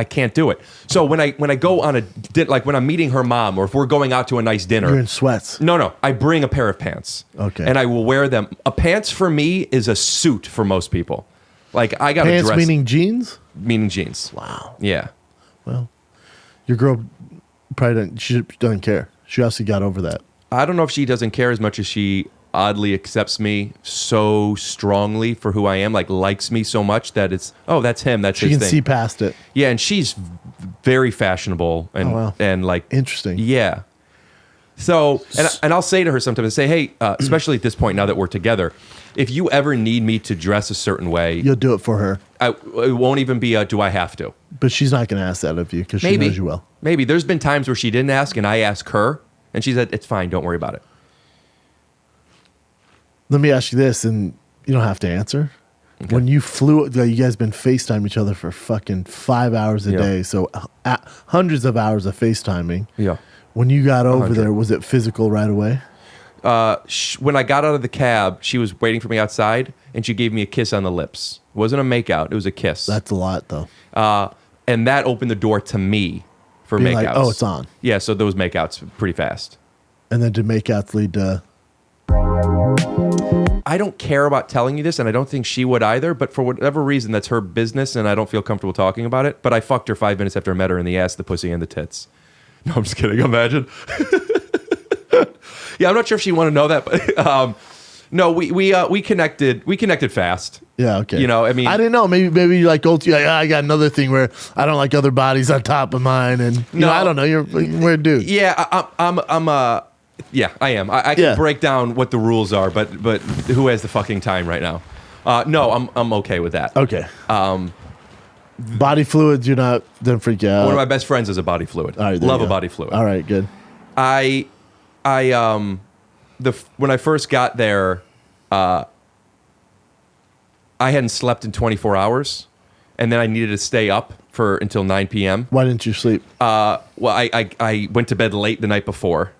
can't do it. So when I go on like when I'm meeting her mom or if we're going out to a nice dinner. You're in sweats. No. I bring a pair of pants. Okay. And I will wear them. A pants for me is a suit for most people. Like I got to dress. Pants meaning jeans? Meaning jeans. Wow. Yeah. Well, your girl probably doesn't care. She obviously got over that. I don't know if she doesn't care as much as she oddly accepts me so strongly for who I am, like likes me so much that it's, oh, that's him. That's his thing. She can see past it. Yeah, and she's very fashionable and and like interesting. Yeah. So, and I'll say to her sometimes, say, hey, especially at this point now that we're together, if you ever need me to dress a certain way, you'll do it for her. It won't even be do I have to? But she's not going to ask that of you because she knows you well. Maybe. There's been times where she didn't ask and I asked her and she said, it's fine. Don't worry about it. Let me ask you this, and you don't have to answer. Okay. When you flew, you guys been FaceTime each other for fucking 5 hours a day, so hundreds of hours of FaceTiming. Yeah. When you got over there, was it physical right away? When I got out of the cab, she was waiting for me outside, and she gave me a kiss on the lips. It wasn't a makeout; it was a kiss. That's a lot, though. And that opened the door to me for being makeouts. Like, oh, it's on. Yeah, so those makeouts pretty fast. And then did makeouts lead to? I don't care about telling you this, and I don't think she would either, but for whatever reason, that's her business, and I don't feel comfortable talking about it. But I fucked her 5 minutes after I met her in the ass, the pussy, and the tits. No, I'm just kidding. Imagine. Yeah, I'm not sure if she want to know that, but no, we connected fast. Yeah, okay. You know, I mean, I didn't know. Maybe you like I got another thing where I don't like other bodies on top of mine, and you know, I don't know. You're a weird dude. Yeah, yeah, I am. I can break down what the rules are, but who has the fucking time right now? No, I'm okay with that. Okay. Body fluids, you're not, don't freak out. One of my best friends is a body fluid. All right, there Love you a go. body fluid. All right, good. When I first got there, I hadn't slept in 24 hours, and then I needed to stay up until 9 p.m. Why didn't you sleep? Well, I went to bed late the night before.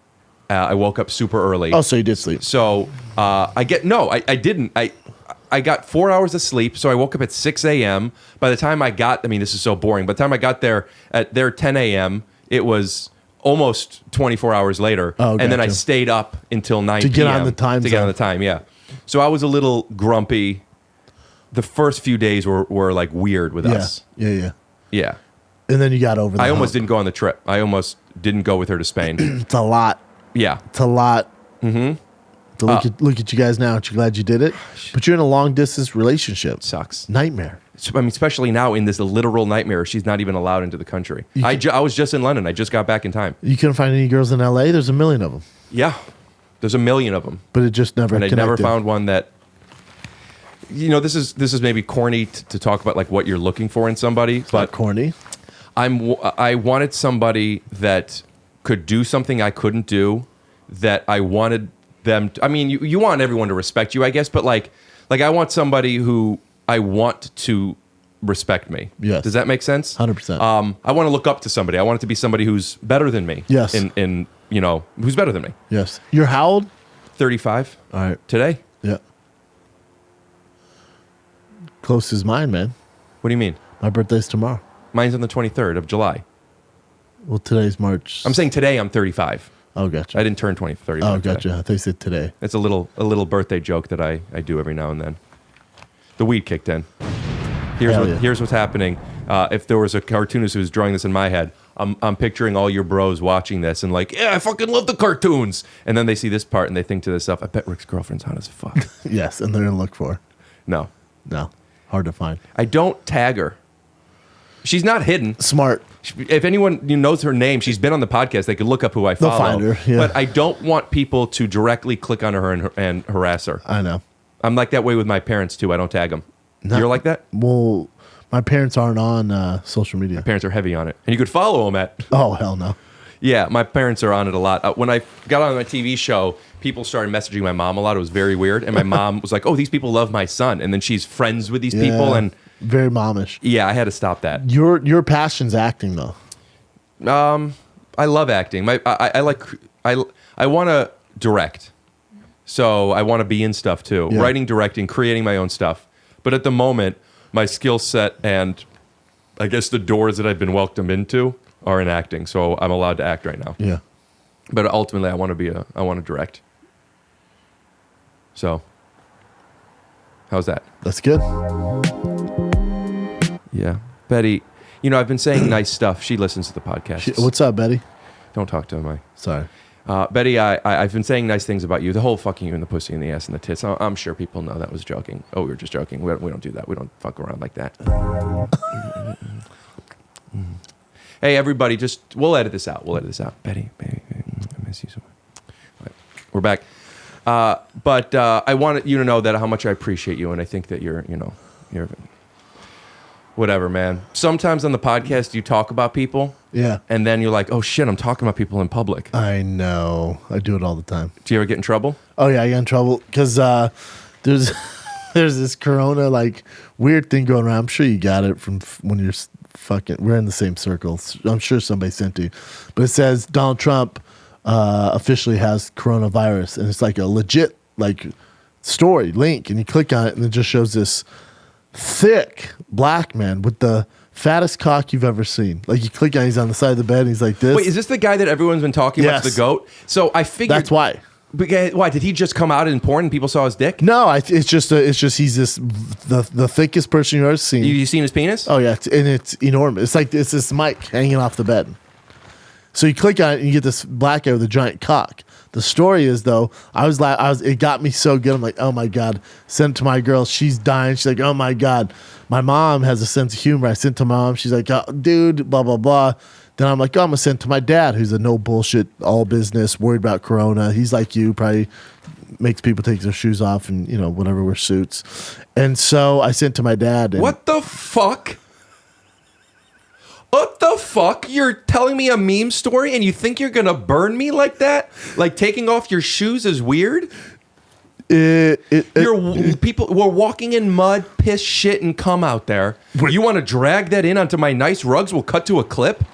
I woke up super early. Oh, so you did sleep. So I didn't. I got 4 hours of sleep, so I woke up at 6 a.m. By the time this is so boring. By the time I got there at 10 a.m., it was almost 24 hours later. Oh, and then I gotcha. stayed up until 9 To p.m. get on the time To get on zone. the time, yeah. So I was a little grumpy. The first few days were like weird with us. Yeah. Yeah. And then you got over the I almost hump. didn't go on the trip. I almost didn't go with her to Spain. It's a lot. Yeah. It's a lot. Mm-hmm. To look at you guys now. Aren't you glad you did it? But you're in a long distance relationship. Sucks. Nightmare. I mean, especially now in this literal nightmare, she's not even allowed into the country. I was just in London. I just got back in time. You couldn't find any girls in LA? There's a million of them. Yeah. There's a million of them. But it just never And I connected. never found one that, this is maybe corny to talk about like what you're looking for in somebody. It's not corny. I wanted somebody that could do something I couldn't do, that I wanted them to, I mean, you want everyone to respect you, I guess, but like I want somebody who I want to respect me. Yes. Does that make sense? 100%. I want to look up to somebody. I want it to be somebody who's better than me. Yes. In who's better than me. Yes. You're how old? 35. All right. Today. Yeah. Close as mine, man. What do you mean? My birthday's tomorrow. Mine's on the 23rd of July. Well, today's March. I'm saying today I'm 35. Oh, gotcha. I didn't turn 35. Oh, gotcha. I thought you said today. It's a little birthday joke that I do every now and then. The weed kicked in. Here's what's happening. If there was a cartoonist who was drawing this in my head, I'm picturing all your bros watching this and like, yeah, I fucking love the cartoons. And then they see this part and they think to themselves, I bet Rick's girlfriend's hot as fuck. Yes, and they're going to look for her. No. Hard to find. I don't tag her. She's not hidden. Smart. If anyone knows her name, she's been on the podcast. They could look up who I They'll follow. find her, yeah. But I don't want people to directly click on her and harass her. I know. I'm like that way with my parents too. I don't tag them. No. You're like that? Well, my parents aren't on social media. My parents are heavy on it, and you could follow them at. Oh, hell no. Yeah, my parents are on it a lot. When I got on my TV show, people started messaging my mom a lot. It was very weird, and my mom was like, "Oh, these people love my son," and then she's friends with these people, and very momish. Yeah, I had to stop that. Your passion's acting, though. I love acting. I want to direct, so I want to be in stuff too. Yeah. Writing, directing, creating my own stuff. But at the moment, my skill set and I guess the doors that I've been welcomed into are in acting. So I'm allowed to act right now. Yeah. But ultimately, I want to direct. So, how's that? That's good. Yeah, Betty. I've been saying nice stuff. She listens to the podcast. What's up, Betty? Don't talk to my. Sorry. Betty, I've been saying nice things about you. The whole fucking you in the pussy and the ass and the tits. I'm sure people know that was joking. Oh, we were just joking. We don't do that. We don't fuck around like that. Hey, everybody, we'll edit this out. Betty, baby, I miss you so much. All right, we're back. But I wanted you to know that how much I appreciate you, and I think that you're whatever, man. Sometimes on the podcast, you talk about people. Yeah. And then you're like, oh, shit, I'm talking about people in public. I know. I do it all the time. Do you ever get in trouble? Oh, yeah, I get in trouble because there's this Corona, like, weird thing going around. I'm sure you got it from when you're fucking, we're in the same circles. I'm sure somebody sent to you. But it says Donald Trump officially has coronavirus. And it's like a legit, like, story, link. And you click on it and it just shows this thick black man with the fattest cock you've ever seen. Like, you click on it, he's on the side of the bed and he's like this. Wait, is this the guy that everyone's been talking about, the goat? So I figured that's why. Why did he just come out in porn and people saw his dick? No, it's just he's the thickest person you've ever seen. You seen his penis? Oh yeah, and it's enormous. It's like it's this mic hanging off the bed. So you click on it and you get this black guy with a giant cock. The story is though, it got me so good. I'm like, oh my god, send it to my girl. She's dying. She's like, oh my god. My mom has a sense of humor. I sent it to mom. She's like, oh, dude, blah blah blah. Then I'm like, oh, I'm gonna send it to my dad, who's a no bullshit, all business, worried about Corona. He's like you, probably makes people take their shoes off and, you know, whatever, wear suits. And so I sent to my dad. And What the fuck? What the fuck? You're telling me a meme story and you think you're gonna burn me like that? Like taking off your shoes is weird? People were walking in mud, piss, shit, and cum out there. You want to drag that in onto my nice rugs? We'll cut to a clip.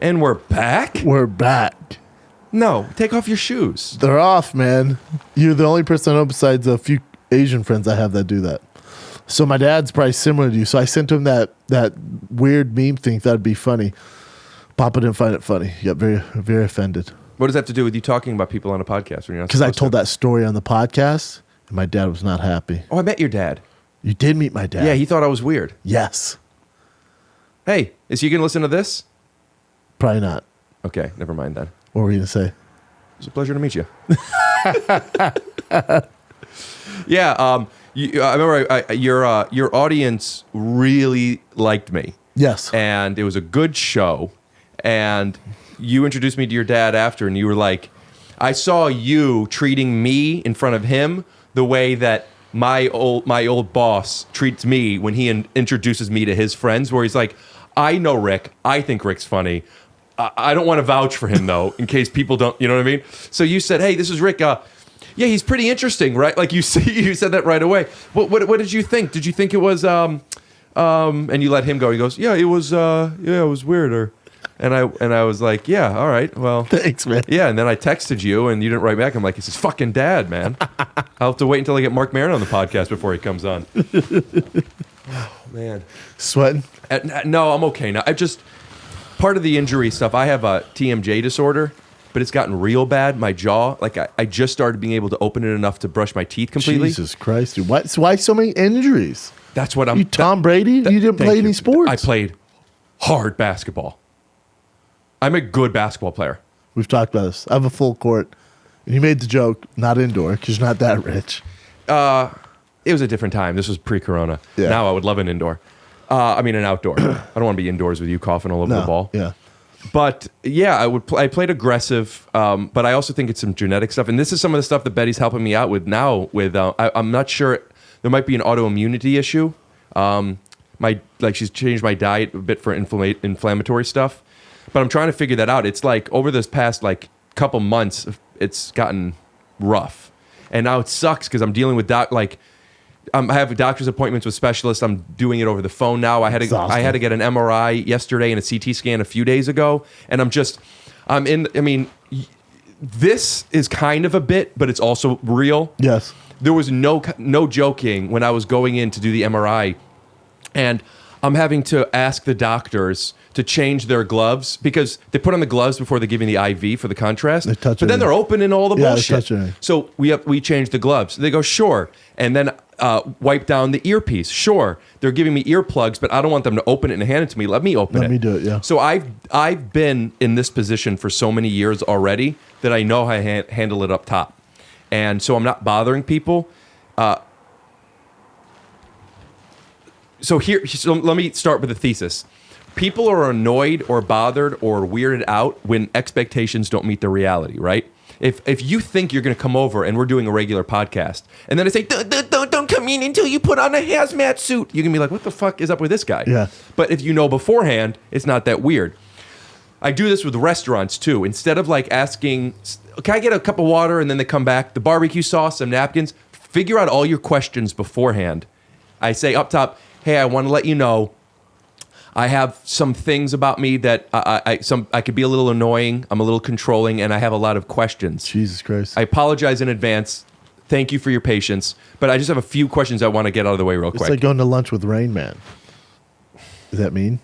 And we're back? We're back. No, take off your shoes. They're off, man. You're the only person I know besides a few Asian friends I have that do that. So my dad's probably similar to you. So I sent him that weird meme thing. That'd be funny. Papa didn't find it funny. He got very, very offended. What does that have to do with you talking about people on a podcast when you're not? Because I told that story on the podcast, and my dad was not happy. Oh, I met your dad. You did meet my dad. Yeah, he thought I was weird. Yes. Hey, is he gonna listen to this? Probably not. Okay, never mind then. What were you gonna say? It's a pleasure to meet you. Yeah, I remember your audience really liked me. Yes. And it was a good show. And you introduced me to your dad after, and you were like, I saw you treating me in front of him the way that my old boss treats me when he introduces me to his friends, where he's like, I know Rick. I think Rick's funny. I don't want to vouch for him, though, in case people don't, you know what I mean? So you said, hey, this is Rick. Yeah, he's pretty interesting, right? Like you said that right away. What did you think? Did you think it was, and you let him go. He goes, yeah, it was weirder. And I was like, yeah, all right, well. Thanks, man. Yeah, and then I texted you, and you didn't write back. I'm like, it's his fucking dad, man. I'll have to wait until I get Mark Maron on the podcast before he comes on. Oh, man. Sweating? No, I'm okay now. Part of the injury stuff, I have a TMJ disorder, but it's gotten real bad. My jaw, like I just started being able to open it enough to brush my teeth completely. Jesus Christ, dude. Why so many injuries? That's what I'm... You Tom Brady? You didn't play any sports? I played hard basketball. I'm a good basketball player. We've talked about this. I have a full court. And you made the joke, not indoor, because you're not that rich. It was a different time. This was pre-corona. Yeah. Now I would love an indoor. An outdoor. I don't want to be indoors with you coughing all over the ball. Yeah. But yeah, I played aggressive, but I also think it's some genetic stuff. And this is some of the stuff that Betty's helping me out with now. I'm not sure, there might be an autoimmunity issue. She's changed my diet a bit for inflammatory stuff. But I'm trying to figure that out. It's like over this past couple months, it's gotten rough, and now it sucks because I'm dealing with I have doctor's appointments with specialists. I'm doing it over the phone now. I had to get an MRI yesterday and a CT scan a few days ago, and this is kind of a bit, but it's also real. Yes. There was no joking when I was going in to do the MRI, and I'm having to ask the doctors to change their gloves because they put on the gloves before they give me the IV for the contrast. But then they're opening all the bullshit. So we changed the gloves. They go, sure. And then wipe down the earpiece. Sure. They're giving me earplugs, but I don't want them to open it and hand it to me. Let me open it. Let me do it, yeah. So I've been in this position for so many years already that I know how to handle it up top. And so I'm not bothering people. So let me start with the thesis. People are annoyed or bothered or weirded out when expectations don't meet the reality, right? If you think you're going to come over and we're doing a regular podcast, and then I say, don't come in until you put on a hazmat suit, you can be like, what the fuck is up with this guy? Yeah. But if you know beforehand, it's not that weird. I do this with restaurants too. Instead of asking, can I get a cup of water? And then they come back, the barbecue sauce, some napkins, figure out all your questions beforehand. I say up top, hey, I want to let you know I have some things about me that I could be a little annoying. I'm a little controlling, and I have a lot of questions. Jesus Christ. I apologize in advance. Thank you for your patience. But I just have a few questions I want to get out of the way real quick. It's like going to lunch with Rain Man. Does that mean?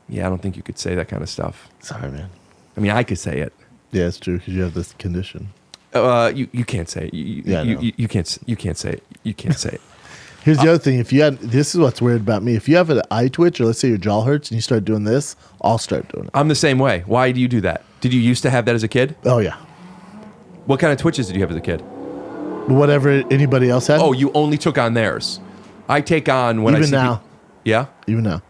Yeah, I don't think you could say that kind of stuff. Sorry, man. I mean, I could say it. Yeah, it's true because you have this condition. You can't say it. You can't say it. You can't say it. Here's the other thing. This is what's weird about me. If you have an eye twitch, or let's say your jaw hurts, and you start doing this, I'll start doing it. I'm the same way. Why do you do that? Did you used to have that as a kid? Oh, yeah. What kind of twitches did you have as a kid? Whatever anybody else had. Oh, you only took on theirs. I take on when Even I see now. Yeah? Even now.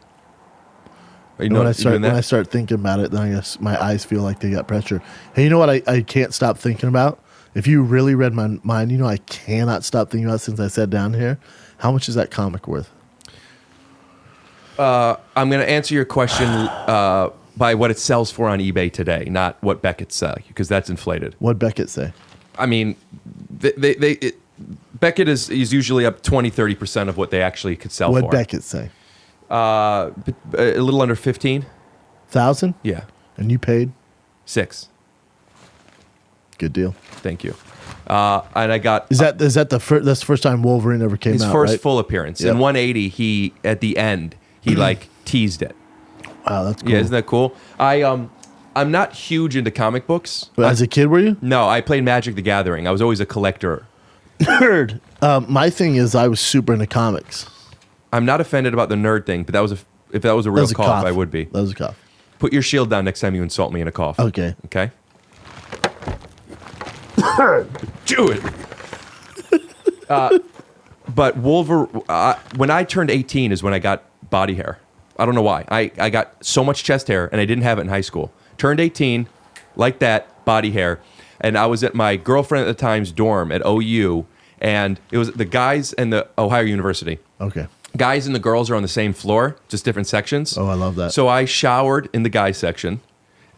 Are you And know, when you doing that? I start thinking about it, then I guess my eyes feel like they got pressure. Hey, you know what I can't stop thinking about? If you really read my mind, you know I cannot stop thinking about since I sat down here. How much is that comic worth? I'm going to answer your question by what it sells for on eBay today, not what Beckett's say, because that's inflated. What'd Beckett say? I mean, Beckett is usually up 20, 30% of what they actually could sell What'd for. Beckett say? A little under 15,000? Yeah. And you paid? 6. Good deal. Thank you. And I got Is that that's the first time Wolverine ever came his out? first right? full appearance. Yep. In 180, he at the end he like teased it. Wow, that's cool. Yeah, isn't that cool? I'm not huge into comic books. But as a kid, were you? No, I played Magic the Gathering. I was always a collector. Nerd. My thing is, I was super into comics. I'm not offended about the nerd thing, but if that was a real cough, I would be. That was a cough. Put your shield down next time you insult me in a cough. Okay. Okay. Do it. But when I turned 18 is when I got body hair. I don't know why. I got so much chest hair and I didn't have it in high school. Turned 18, like that, body hair. And I was at my girlfriend at the time's dorm at OU, and it was the guys and the Ohio University. Okay. Guys and the girls are on the same floor, just different sections. Oh, I love that. So I showered in the guys section,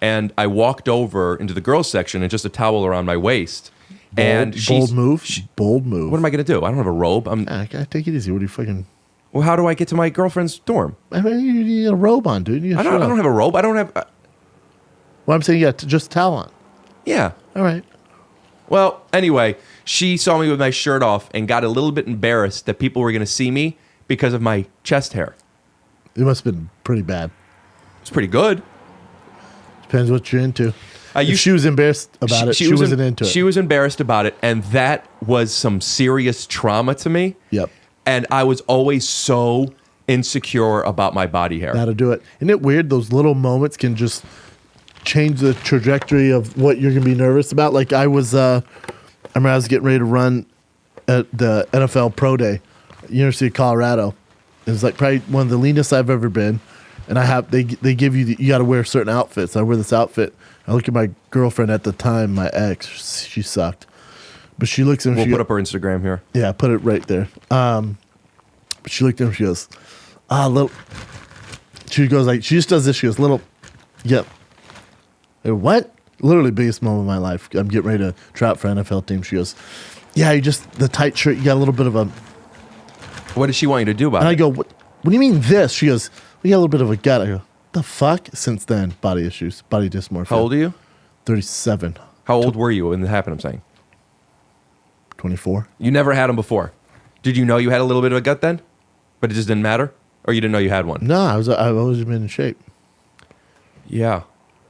and I walked over into the girls section and just a towel around my waist. Bold move. Bold move. What am I going to do? I don't have a robe. I take it easy. What are you fucking? Well, how do I get to my girlfriend's dorm? I mean, you need a robe on, dude. I don't have a robe. I don't have. Well, I'm saying you got just a towel on. Yeah. All right. Well, anyway, she saw me with my shirt off and got a little bit embarrassed that people were going to see me because of my chest hair. It must have been pretty bad. It's pretty good. Depends what you're into. If she was embarrassed about it. She wasn't into it. She was embarrassed about it, and that was some serious trauma to me. Yep. And I was always so insecure about my body hair. That'll do it. Isn't it weird? Those little moments can just change the trajectory of what you're going to be nervous about. Like I remember I was getting ready to run at the NFL Pro Day, University of Colorado. It was like probably one of the leanest I've ever been. And they give you, you got to wear certain outfits. I wear this outfit. I look at my girlfriend at the time, my ex, she sucked. But she looks at me. We'll put up her Instagram here. Yeah, put it right there. But she looked at him, she goes, little. She goes like, she just does this. She goes, little, yep. What? Literally biggest moment of my life. I'm getting ready to try out for NFL team. She goes, yeah, the tight shirt, you got a little bit of a. What does she want you to do about and it? I go, what do you mean this? She goes, we got a little bit of a gut. I go, the fuck? Since then, body issues, body dysmorphia. How old are you? 37. How old were you when it happened, I'm saying? 24. You never had them before. Did you know you had a little bit of a gut then? But it just didn't matter? Or you didn't know you had one? No, I've always been in shape. Yeah.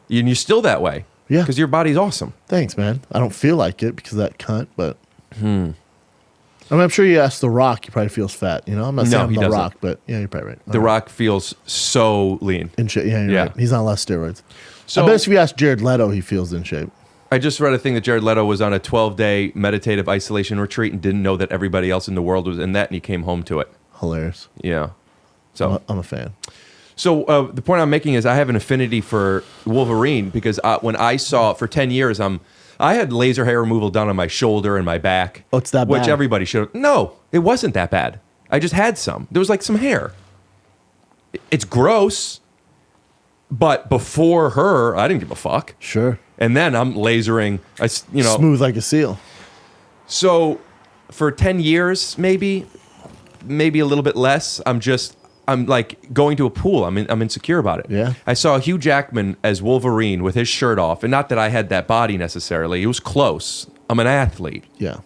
And you're still that way. Yeah. Because your body's awesome. Thanks, man. I don't feel like it because of that cunt, but. I mean, I'm sure you ask The Rock, he probably feels fat. You know, I'm not saying he The doesn't. Rock, but yeah, you're probably right. The Rock feels so lean. In shape. Yeah, you're right. He's on less steroids. So, I bet if you ask Jared Leto, he feels in shape. I just read a thing that Jared Leto was on a 12-day meditative isolation retreat and didn't know that everybody else in the world was in that, and he came home to it. Hilarious. Yeah. So I'm a fan. So the point I'm making is I have an affinity for Wolverine because when I saw for 10 years, I had laser hair removal done on my shoulder and my back. Oh, it's that which bad? everybody should have. No, it wasn't that bad. I just had some. There was like some hair. It's gross, but before her, I didn't give a fuck. Sure. And then I'm lasering, smooth like a seal. So for 10 years, maybe a little bit less, I'm like going to a pool. I'm insecure about it. Yeah. I saw Hugh Jackman as Wolverine with his shirt off, and not that I had that body necessarily. It was close. I'm an athlete. Yeah.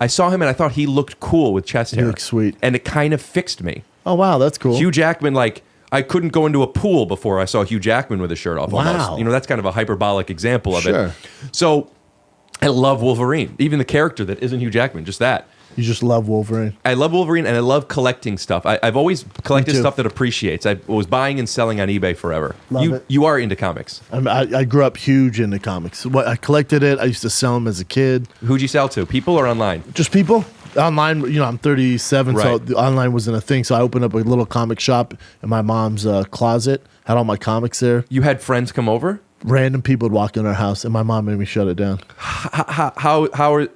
I saw him and I thought he looked cool with chest hair. He looked sweet. And it kind of fixed me. Oh, wow. That's cool. Hugh Jackman, like, I couldn't go into a pool before I saw Hugh Jackman with his shirt off. Wow. Almost. That's kind of a hyperbolic example of Sure. it. So I love Wolverine. Even the character that isn't Hugh Jackman, just that. You just love Wolverine. I love Wolverine, and I love collecting stuff. I've always collected Me too. stuff that appreciates. I was buying and selling on eBay forever. Love it. You are into comics. I grew up huge into comics. I collected it. I used to sell them as a kid. Who'd you sell to? People or online? Just people. Online, I'm 37, so Right. the online wasn't a thing. So I opened up a little comic shop in my mom's closet. Had all my comics there. You had friends come over? Random people would walk in our house, and my mom made me shut it down.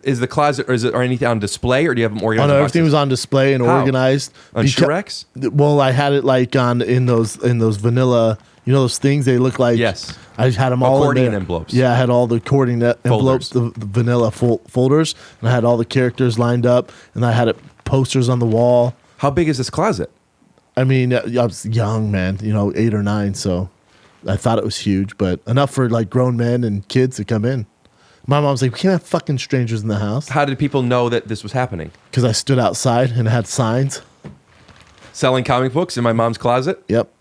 Is the closet, or anything on display, or do you have them organized? Oh no, in everything boxes? was on display and How? organized. On Shreks? Well, I had it like in those vanilla, those things they look like. Yes. I had them all Accordion in there. envelopes. Yeah, I had all the accordion envelopes, the vanilla folders, and I had all the characters lined up, and I had posters on the wall. How big is this closet? I mean, I was young, man, 8 or 9, so I thought it was huge, but enough for like grown men and kids to come in. My mom's like, we can't have fucking strangers in the house. How did people know that this was happening? Because I stood outside and had signs. Selling comic books in my mom's closet? Yep.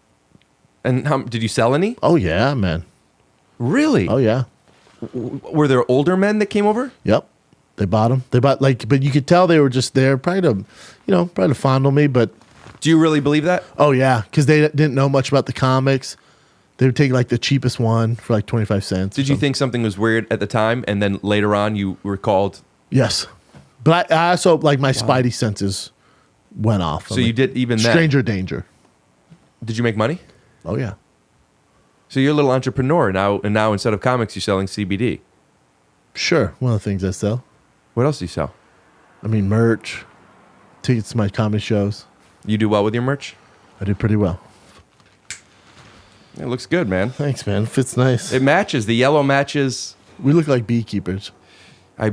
And did you sell any? Oh, yeah, man. Really? Oh, yeah. Were there older men that came over? Yep. They bought them. But you could tell they were just there probably to fondle me, but. Do you really believe that? Oh, yeah. Because they didn't know much about the comics. They would take like the cheapest one for like 25 cents. Did you think something was weird at the time, and then later on you recalled? Yes. But I also, like, my spidey senses went off. So you did even that? Stranger danger. Did you make money? Oh, yeah. So you're a little entrepreneur now, and now instead of comics, you're selling CBD. Sure. One of the things I sell. What else do you sell? I mean, merch, tickets to my comedy shows. You do well with your merch? I do pretty well. It looks good, man. Thanks, man. Fits nice. It matches. The yellow matches. We look like beekeepers. I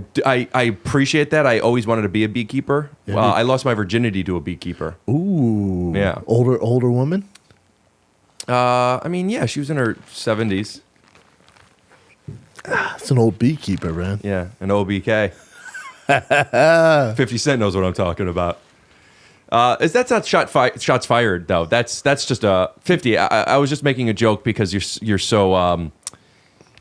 appreciate that. I always wanted to be a beekeeper. Yeah, Well, I lost my virginity to a beekeeper. Ooh. Yeah. Older woman? I mean, yeah, she was in her 70s. It's an old beekeeper, man. Yeah, an OBK. 50 Cent knows what I'm talking about. That's not shots fired, though. That's just a 50. I was just making a joke because you're so. I don't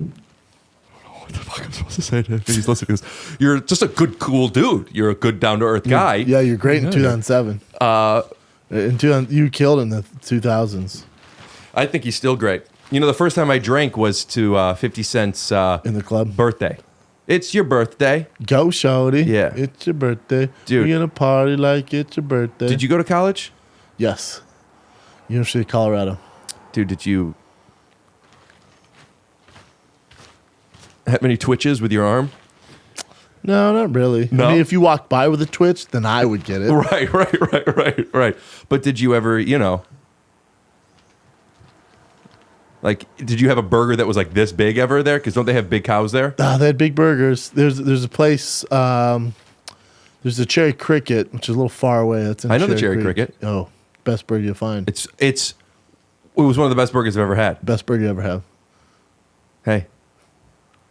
know what the fuck I'm supposed to say to him. He's listening to this. You're just a good, cool dude. You're a good, down to earth guy. Yeah, you're great in 2007. You killed in the 2000s. I think he's still great. The first time I drank was to 50 Cent's in the club birthday. It's your birthday. Go, shawty. Yeah. It's your birthday. Dude. We're going to party like it's your birthday. Did you go to college? Yes. University of Colorado. Dude, did you have many twitches with your arm? No, not really. No? I mean, if you walked by with a twitch, then I would get it. Right. But did you ever, like, did you have a burger that was like this big ever there? Because don't they have big cows there? They had big burgers. There's a place. There's the Cherry Cricket, which is a little far away. That's in I know the Cherry Creek. Cricket. Oh, best burger you'll find. It was one of the best burgers I've ever had. Best burger you ever have. Hey,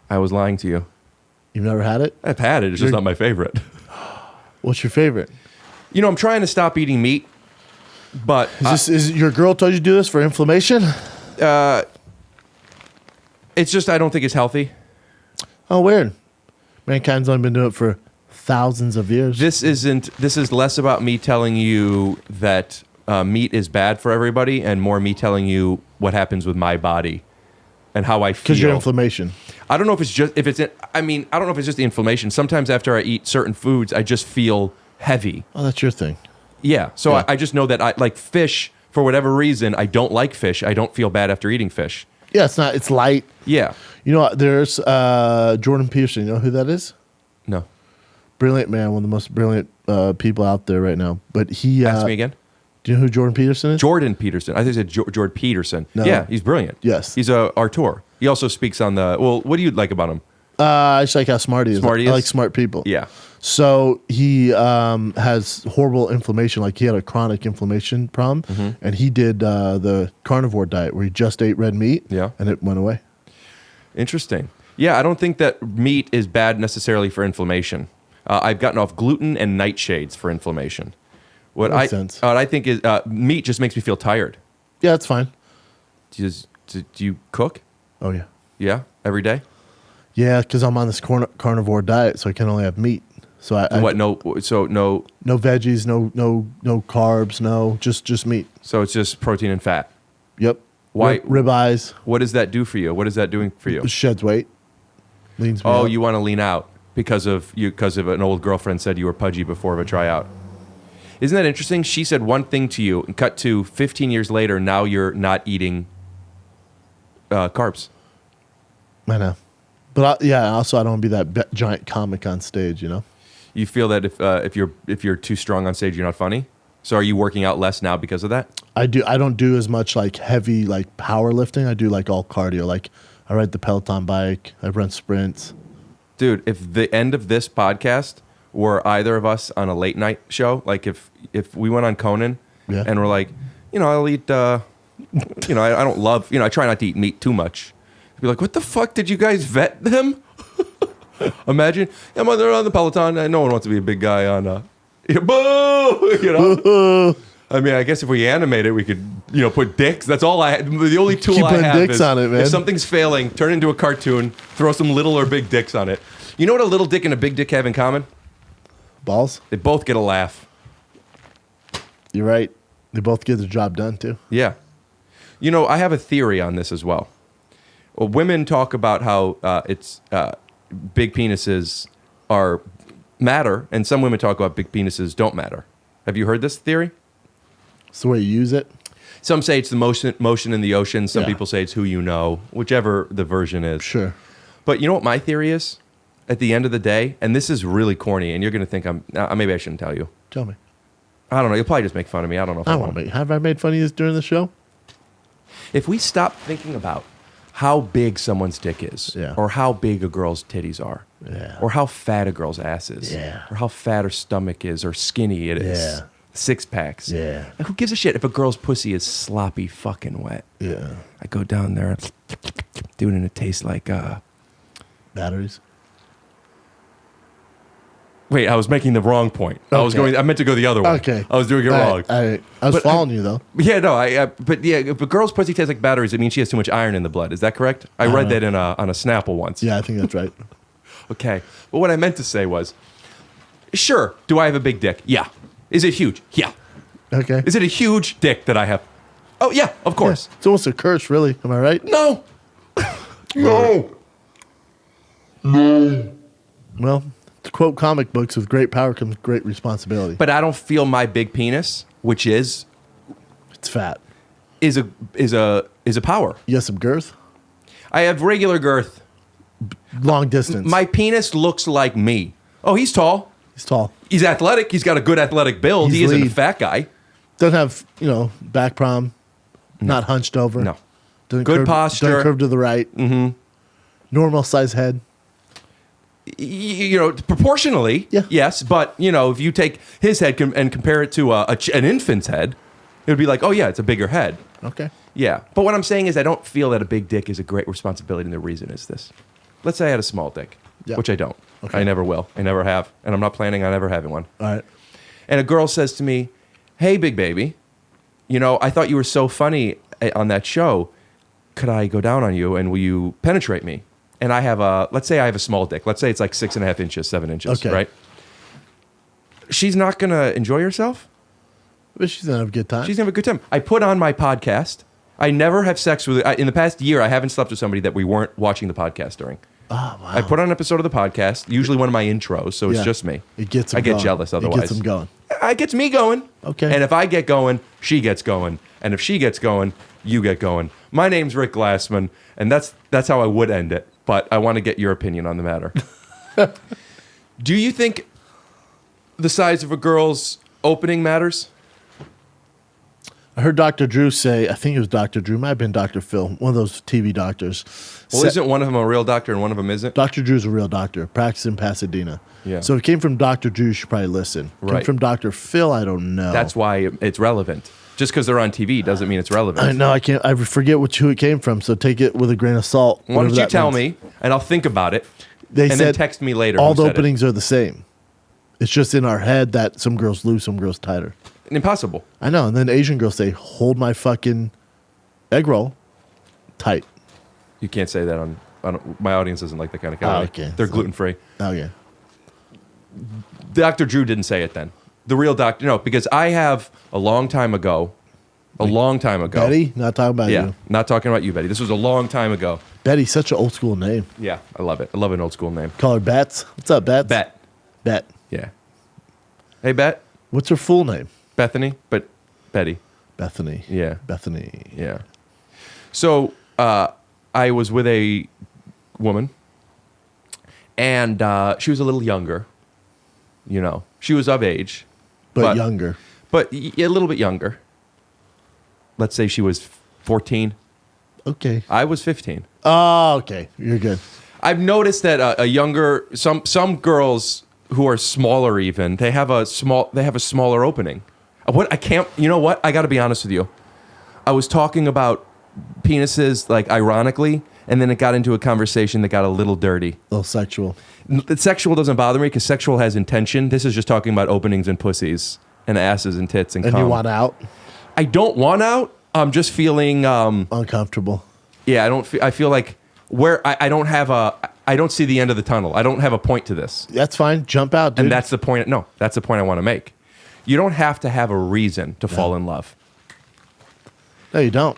I was lying to you. You've never had it? I've had it. It's just not my favorite. What's your favorite? I'm trying to stop eating meat, but Is your girl told you to do this for inflammation? it's just I don't think it's healthy. Oh, weird. Mankind's only been doing it for thousands of years. This is less about me telling you that meat is bad for everybody, and more me telling you what happens with my body and how I feel. Because your inflammation. I don't know if it's just I don't know if it's just the inflammation. Sometimes after I eat certain foods, I just feel heavy. Oh, that's your thing. Yeah. So I just know that I like fish. For whatever reason, I don't like fish. I don't feel bad after eating fish. Yeah, it's light. Yeah. There's Jordan Peterson. You know who that is? No. Brilliant man, one of the most brilliant people out there right now. But he Ask me again. Do you know who Jordan Peterson is? Jordan Peterson. I think he said Jordan Peterson. No. Yeah, he's brilliant. Yes. He's a auteur. He also speaks on the. Well, what do you like about him? I just like how smart he is. Smart he I is? like smart people. Yeah. So he has horrible inflammation. Like he had a chronic inflammation problem, and he did the carnivore diet where he just ate red meat. Yeah. And it went away. Interesting. Yeah, I don't think that meat is bad necessarily for inflammation. I've gotten off gluten and nightshades for inflammation. What Makes sense. I think is meat just makes me feel tired. Yeah, that's fine. Do you cook? Oh yeah. Yeah, every day. Yeah, because I'm on this carnivore diet, so I can only have meat. So I what? No. So no. No veggies, no carbs, no just meat. So it's just protein and fat. Yep. Why ribeyes? What does that do for you? What is that doing for you? Sheds weight. Leans me Oh, out. you want to lean out. because of an old girlfriend said you were pudgy before of a tryout. Isn't that interesting? She said one thing to you, and cut to 15 years later, now you're not eating carbs. I know. But also I don't want to be that giant comic on stage, you know? You feel that if you're too strong on stage, you're not funny? So are you working out less now because of that? I don't do as much like heavy like powerlifting. I do like all cardio. Like I ride the Peloton bike. I run sprints. Dude, if the end of this podcast were either of us on a late night show, like if we went on Conan and we're like, I'll eat, I don't love, I try not to eat meat too much. I'd be like, what the fuck? Did you guys vet them? Imagine, they're on the Peloton. No one wants to be a big guy on boo, I mean, I guess if we animate it, we could, put dicks. That's all the only tool Keep I putting have dicks is on it, man. If something's failing, turn it into a cartoon, throw some little or big dicks on it. You know what a little dick and a big dick have in common? Balls? They both get a laugh. You're right. They both get the job done, too. Yeah. I have a theory on this as well. Well, women talk about how big penises matter, and some women talk about big penises don't matter. Have you heard this theory? It's the way you use it. Some say it's the motion in the ocean. Some people say it's who you know, whichever the version is. Sure. But you know what my theory is? At the end of the day, and this is really corny, and you're going to think maybe I shouldn't tell you. Tell me. I don't know. You'll probably just make fun of me. I don't know if I want to. Have I made fun of you during the show? If we stop thinking about how big someone's dick is, or how big a girl's titties are, or how fat a girl's ass is, or how fat her stomach is, or skinny it is, six packs. Yeah. Like, who gives a shit if a girl's pussy is sloppy fucking wet? Yeah. I go down there and do it, and it tastes like batteries. Wait, I was making the wrong point. Okay. I meant to go the other way. Okay. I was doing it wrong. I was following you though. Yeah, no, but if a girl's pussy tastes like batteries, it means she has too much iron in the blood. Is that correct? I read that on a Snapple once. Yeah, I think that's right. Okay. But what I meant to say was, sure, do I have a big dick? Yeah. Is it huge? Yeah. Okay. Is it a huge dick that I have? Oh, yeah, of course. Yeah. It's almost a curse, really. Am I right? No. No. Well, to quote comic books, with great power comes great responsibility. But I don't feel my big penis, which is it's fat, is a power. You have some girth? I have regular girth. Long distance. My penis looks like me. Oh, he's tall. He's tall. He's athletic. He's got a good athletic build. He isn't a fat guy. Doesn't have, back prom. No. Not hunched over. No. Doesn't Good curve, posture. Doesn't curve to the right. Mm-hmm. Normal size head. Proportionally, yes. But, if you take his head and compare it to an infant's head, it would be like, oh, yeah, it's a bigger head. Okay. Yeah. But what I'm saying is I don't feel that a big dick is a great responsibility, and the reason is this. Let's say I had a small dick, which I don't. Okay. I never will. I never have. And I'm not planning on ever having one. All right. And a girl says to me, hey, big baby, I thought you were so funny on that show. Could I go down on you and will you penetrate me? And let's say I have a small dick. Let's say it's like 6.5 inches, 7 inches, right? She's not going to enjoy herself? But she's going to have a good time. She's going to have a good time. I put on my podcast. I never have sex with, in the past year, I haven't slept with somebody that we weren't watching the podcast during. Oh, wow. I put on an episode of the podcast, usually one of my intros, so it's just me. It gets I get jealous otherwise. It gets them going. It gets me going. Okay. And if I get going, she gets going. And if she gets going, you get going. My name's Rick Glassman, and that's how I would end it. But I want to get your opinion on the matter. Do you think the size of a girl's opening matters? I heard Dr. Drew say, I think it was Dr. Drew, might have been Dr. Phil, one of those TV doctors. Well, isn't one of them a real doctor and one of them isn't? Dr. Drew's a real doctor, practiced in Pasadena. Yeah. So it came from Dr. Drew, you should probably listen. It came Right. from Dr. Phil, I don't know. That's why it's relevant. Just because they're on TV doesn't mean it's relevant. I know, I forget who it came from, so take it with a grain of salt. Why don't you tell me, and I'll think about it, They and said then text me later. all who the said it. openings are the same. It's just in our head that some girls loose, some girls tighter. Impossible. I know, and then Asian girls say, hold my fucking egg roll tight. You can't say that on my audience isn't like that kind of comedy. Okay. They're gluten-free. Okay. Dr. Drew didn't say it then. The real doctor, no, because I have a long time ago. Betty? Not talking about you. Not talking about you, Betty. This was a long time ago. Betty, such an old school name. Yeah, I love it. I love an old school name. Call her Bets. What's up, Bets? Bet. Bet. Yeah. Hey, Bet. What's her full name? Bethany, but Betty. Bethany. Yeah. Bethany. Yeah. So I was with a woman, and she was a little younger. You know, she was of age, But younger. but a little bit younger. Let's say she was 14. Okay. I was 15. Oh, okay. You're good. I've noticed that a younger some girls who are smaller even they have a smaller opening. What I can't, you know what? I got to be honest with you. I was talking about penises like ironically, and then it got into a conversation that got a little dirty. A little sexual. The sexual doesn't bother me because sexual has intention. This is just talking about openings and pussies and asses and tits and And cum. you want out? I don't want out. I'm just feeling uncomfortable. Yeah, I feel like I don't see the end of the tunnel. I don't have a point to this. That's fine. Jump out, dude. And that's the point. No, that's the point I want to make. You don't have to have a reason to fall in love. No, you don't.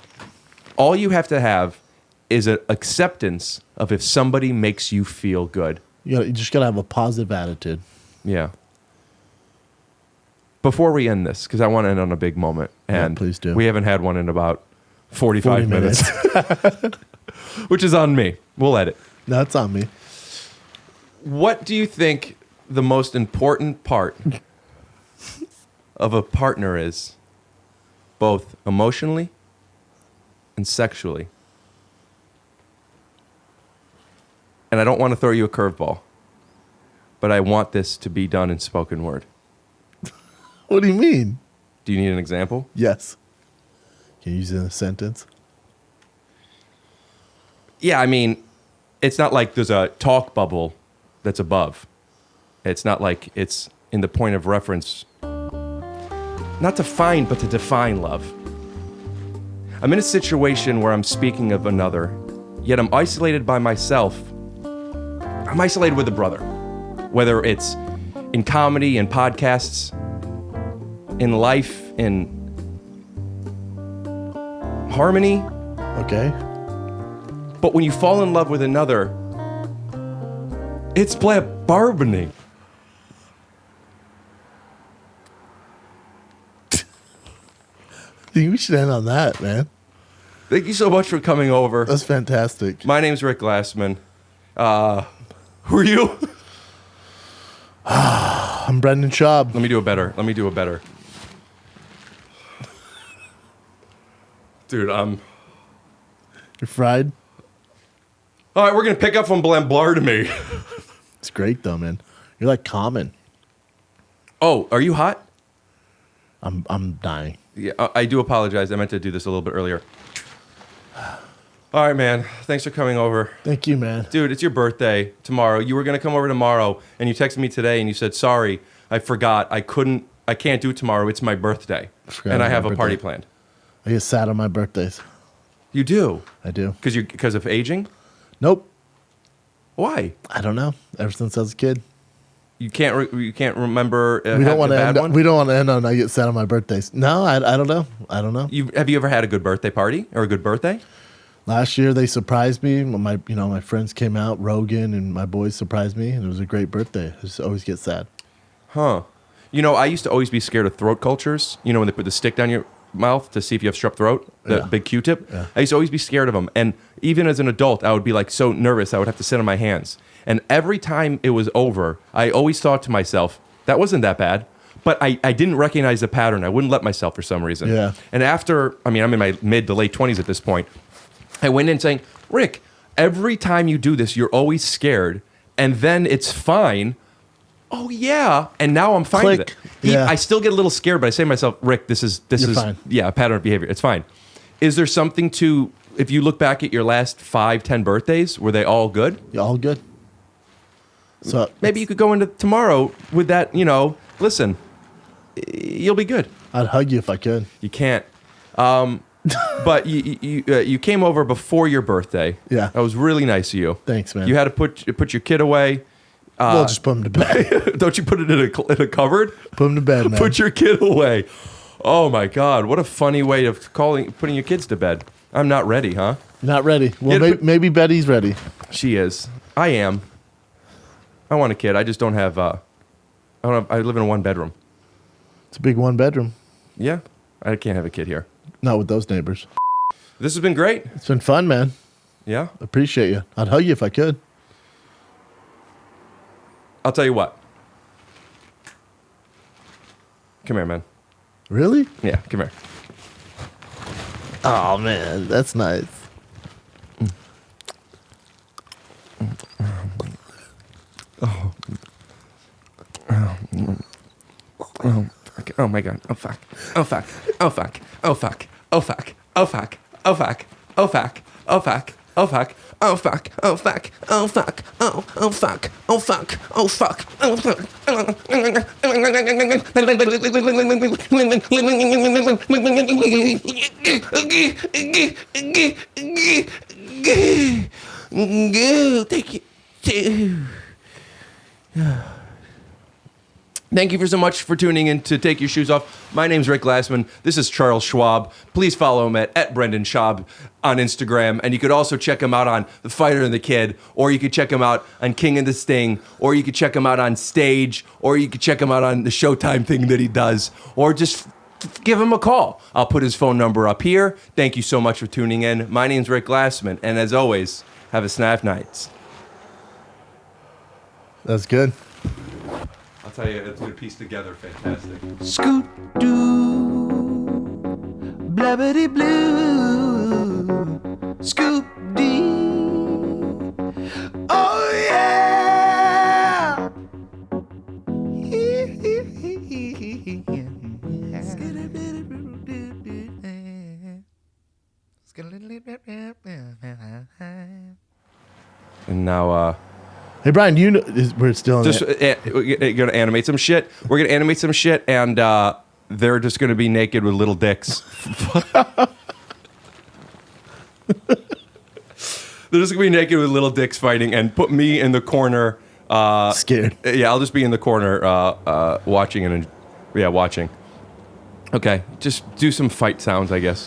All you have to have is an acceptance of if somebody makes you feel good. You just got to have a positive attitude. Yeah. Before we end this, because I want to end on a big moment. And please do. We haven't had one in about 45 40 minutes. Which is on me. We'll edit. No, it's on me. What do you think the most important part of a partner is, both emotionally and sexually? And I don't want to throw you a curveball, but I want this to be done in spoken word. What do you mean? Do you need an example? Yes. Can you use it in a sentence? Yeah, I mean, it's not like there's a talk bubble that's above. It's not like it's in the point of reference, not to find, but to define love. I'm in a situation where I'm speaking of another, yet I'm isolated by myself. I'm isolated with a brother, whether it's in comedy and podcasts, in life, in harmony. Okay. But when you fall in love with another, it's bargaining. I think we should end on that, man. Thank you so much for coming over. That's fantastic. My name's Rick Glassman. Who are you? I'm Brendan Schaub. Let me do a better. Dude, You're fried? all right, we're going to pick up from Blambardomy. It's great, though, man. You're like Common. Oh, are you hot? I'm dying. Yeah, I do apologize. I meant to do this a little bit earlier. All right, man. Thanks for coming over. Thank you, man. Dude, it's your birthday tomorrow. You were going to come over tomorrow, and you texted me today, and you said, sorry, I forgot. I can't do it tomorrow. It's my birthday. And I have a party planned. I get sad on my birthdays. You do? I do. Because of aging? Nope. Why? I don't know. Ever since I was a kid. You can't remember We don't want to end. one? We don't want to end on I get sad on my birthdays. No, I don't know. I don't know. Have you ever had a good birthday party or a good birthday? Last year they surprised me. My friends came out, Rogan and my boys surprised me, and it was a great birthday. I just always get sad. Huh. You know, I used to always be scared of throat cultures. You know, when they put the stick down your mouth to see if you have strep throat, the big Q-tip. Yeah. I used to always be scared of them. And even as an adult, I would be like so nervous, I would have to sit on my hands. And every time it was over, I always thought to myself, that wasn't that bad. But I didn't recognize the pattern. I wouldn't let myself for some reason. Yeah. And after, I'm in my mid to late 20s at this point, I went in saying, Rick, every time you do this, you're always scared. And then it's fine. Oh, yeah. And now I'm fine with it. Yeah. I still get a little scared, but I say to myself, Rick, this is fine. Yeah, a pattern of behavior. It's fine. Is there something to, if you look back at your last 5-10 birthdays, were they all good? Yeah, all good. So maybe you could go into tomorrow with that, listen, you'll be good. I'd hug you if I could. You can't. But you came over before your birthday. Yeah. That was really nice of you. Thanks, man. You had to put your kid away. We'll just put him to bed. Don't you put it in a cupboard? Put him to bed, man. Put your kid away. Oh my God! What a funny way of putting your kids to bed. I'm not ready, huh? Not ready. Well, Yeah, maybe Betty's ready. She is. I am. I want a kid. I just don't have. I live in a 1-bedroom. It's a big 1-bedroom. Yeah, I can't have a kid here. Not with those neighbors. This has been great. It's been fun, man. Yeah. Appreciate you. I'd hug you if I could. I'll tell you what. Come here, man. Really? Yeah, come here. Oh man, that's nice. Oh my god. Oh fuck. Oh fuck. Oh fuck. Oh fuck. Oh fuck. Oh fuck. Oh fuck. Oh fuck. Oh fuck. Oh fuck. Oh fuck. Oh fuck. Oh fuck. Oh fuck. Oh fuck. Oh fuck. Oh fuck. Thank you. Thank you so much for tuning in to Take Your Shoes Off. My name's Rick Glassman. This is Charles Schwab. Please follow him at Brendan Schaub on Instagram. And you could also check him out on The Fighter and the Kid, or you could check him out on King and the Sting, or you could check him out on stage, or you could check him out on the Showtime thing that he does, or just give him a call. I'll put his phone number up here. Thank you so much for tuning in. My name's Rick Glassman. And as always, have a snap nights. That's good. I'll tell you, it's going to piece together fantastic. Scoot doo, blabbity blue, scoop dee. Oh yeah. And now, Hey Brian, you know we're still in just we're going to animate some shit. We're going to animate some shit, and they're just going to be naked with little dicks. They're just going to be naked with little dicks fighting, and put me in the corner. Scared. Yeah, I'll just be in the corner watching watching. Okay, just do some fight sounds, I guess.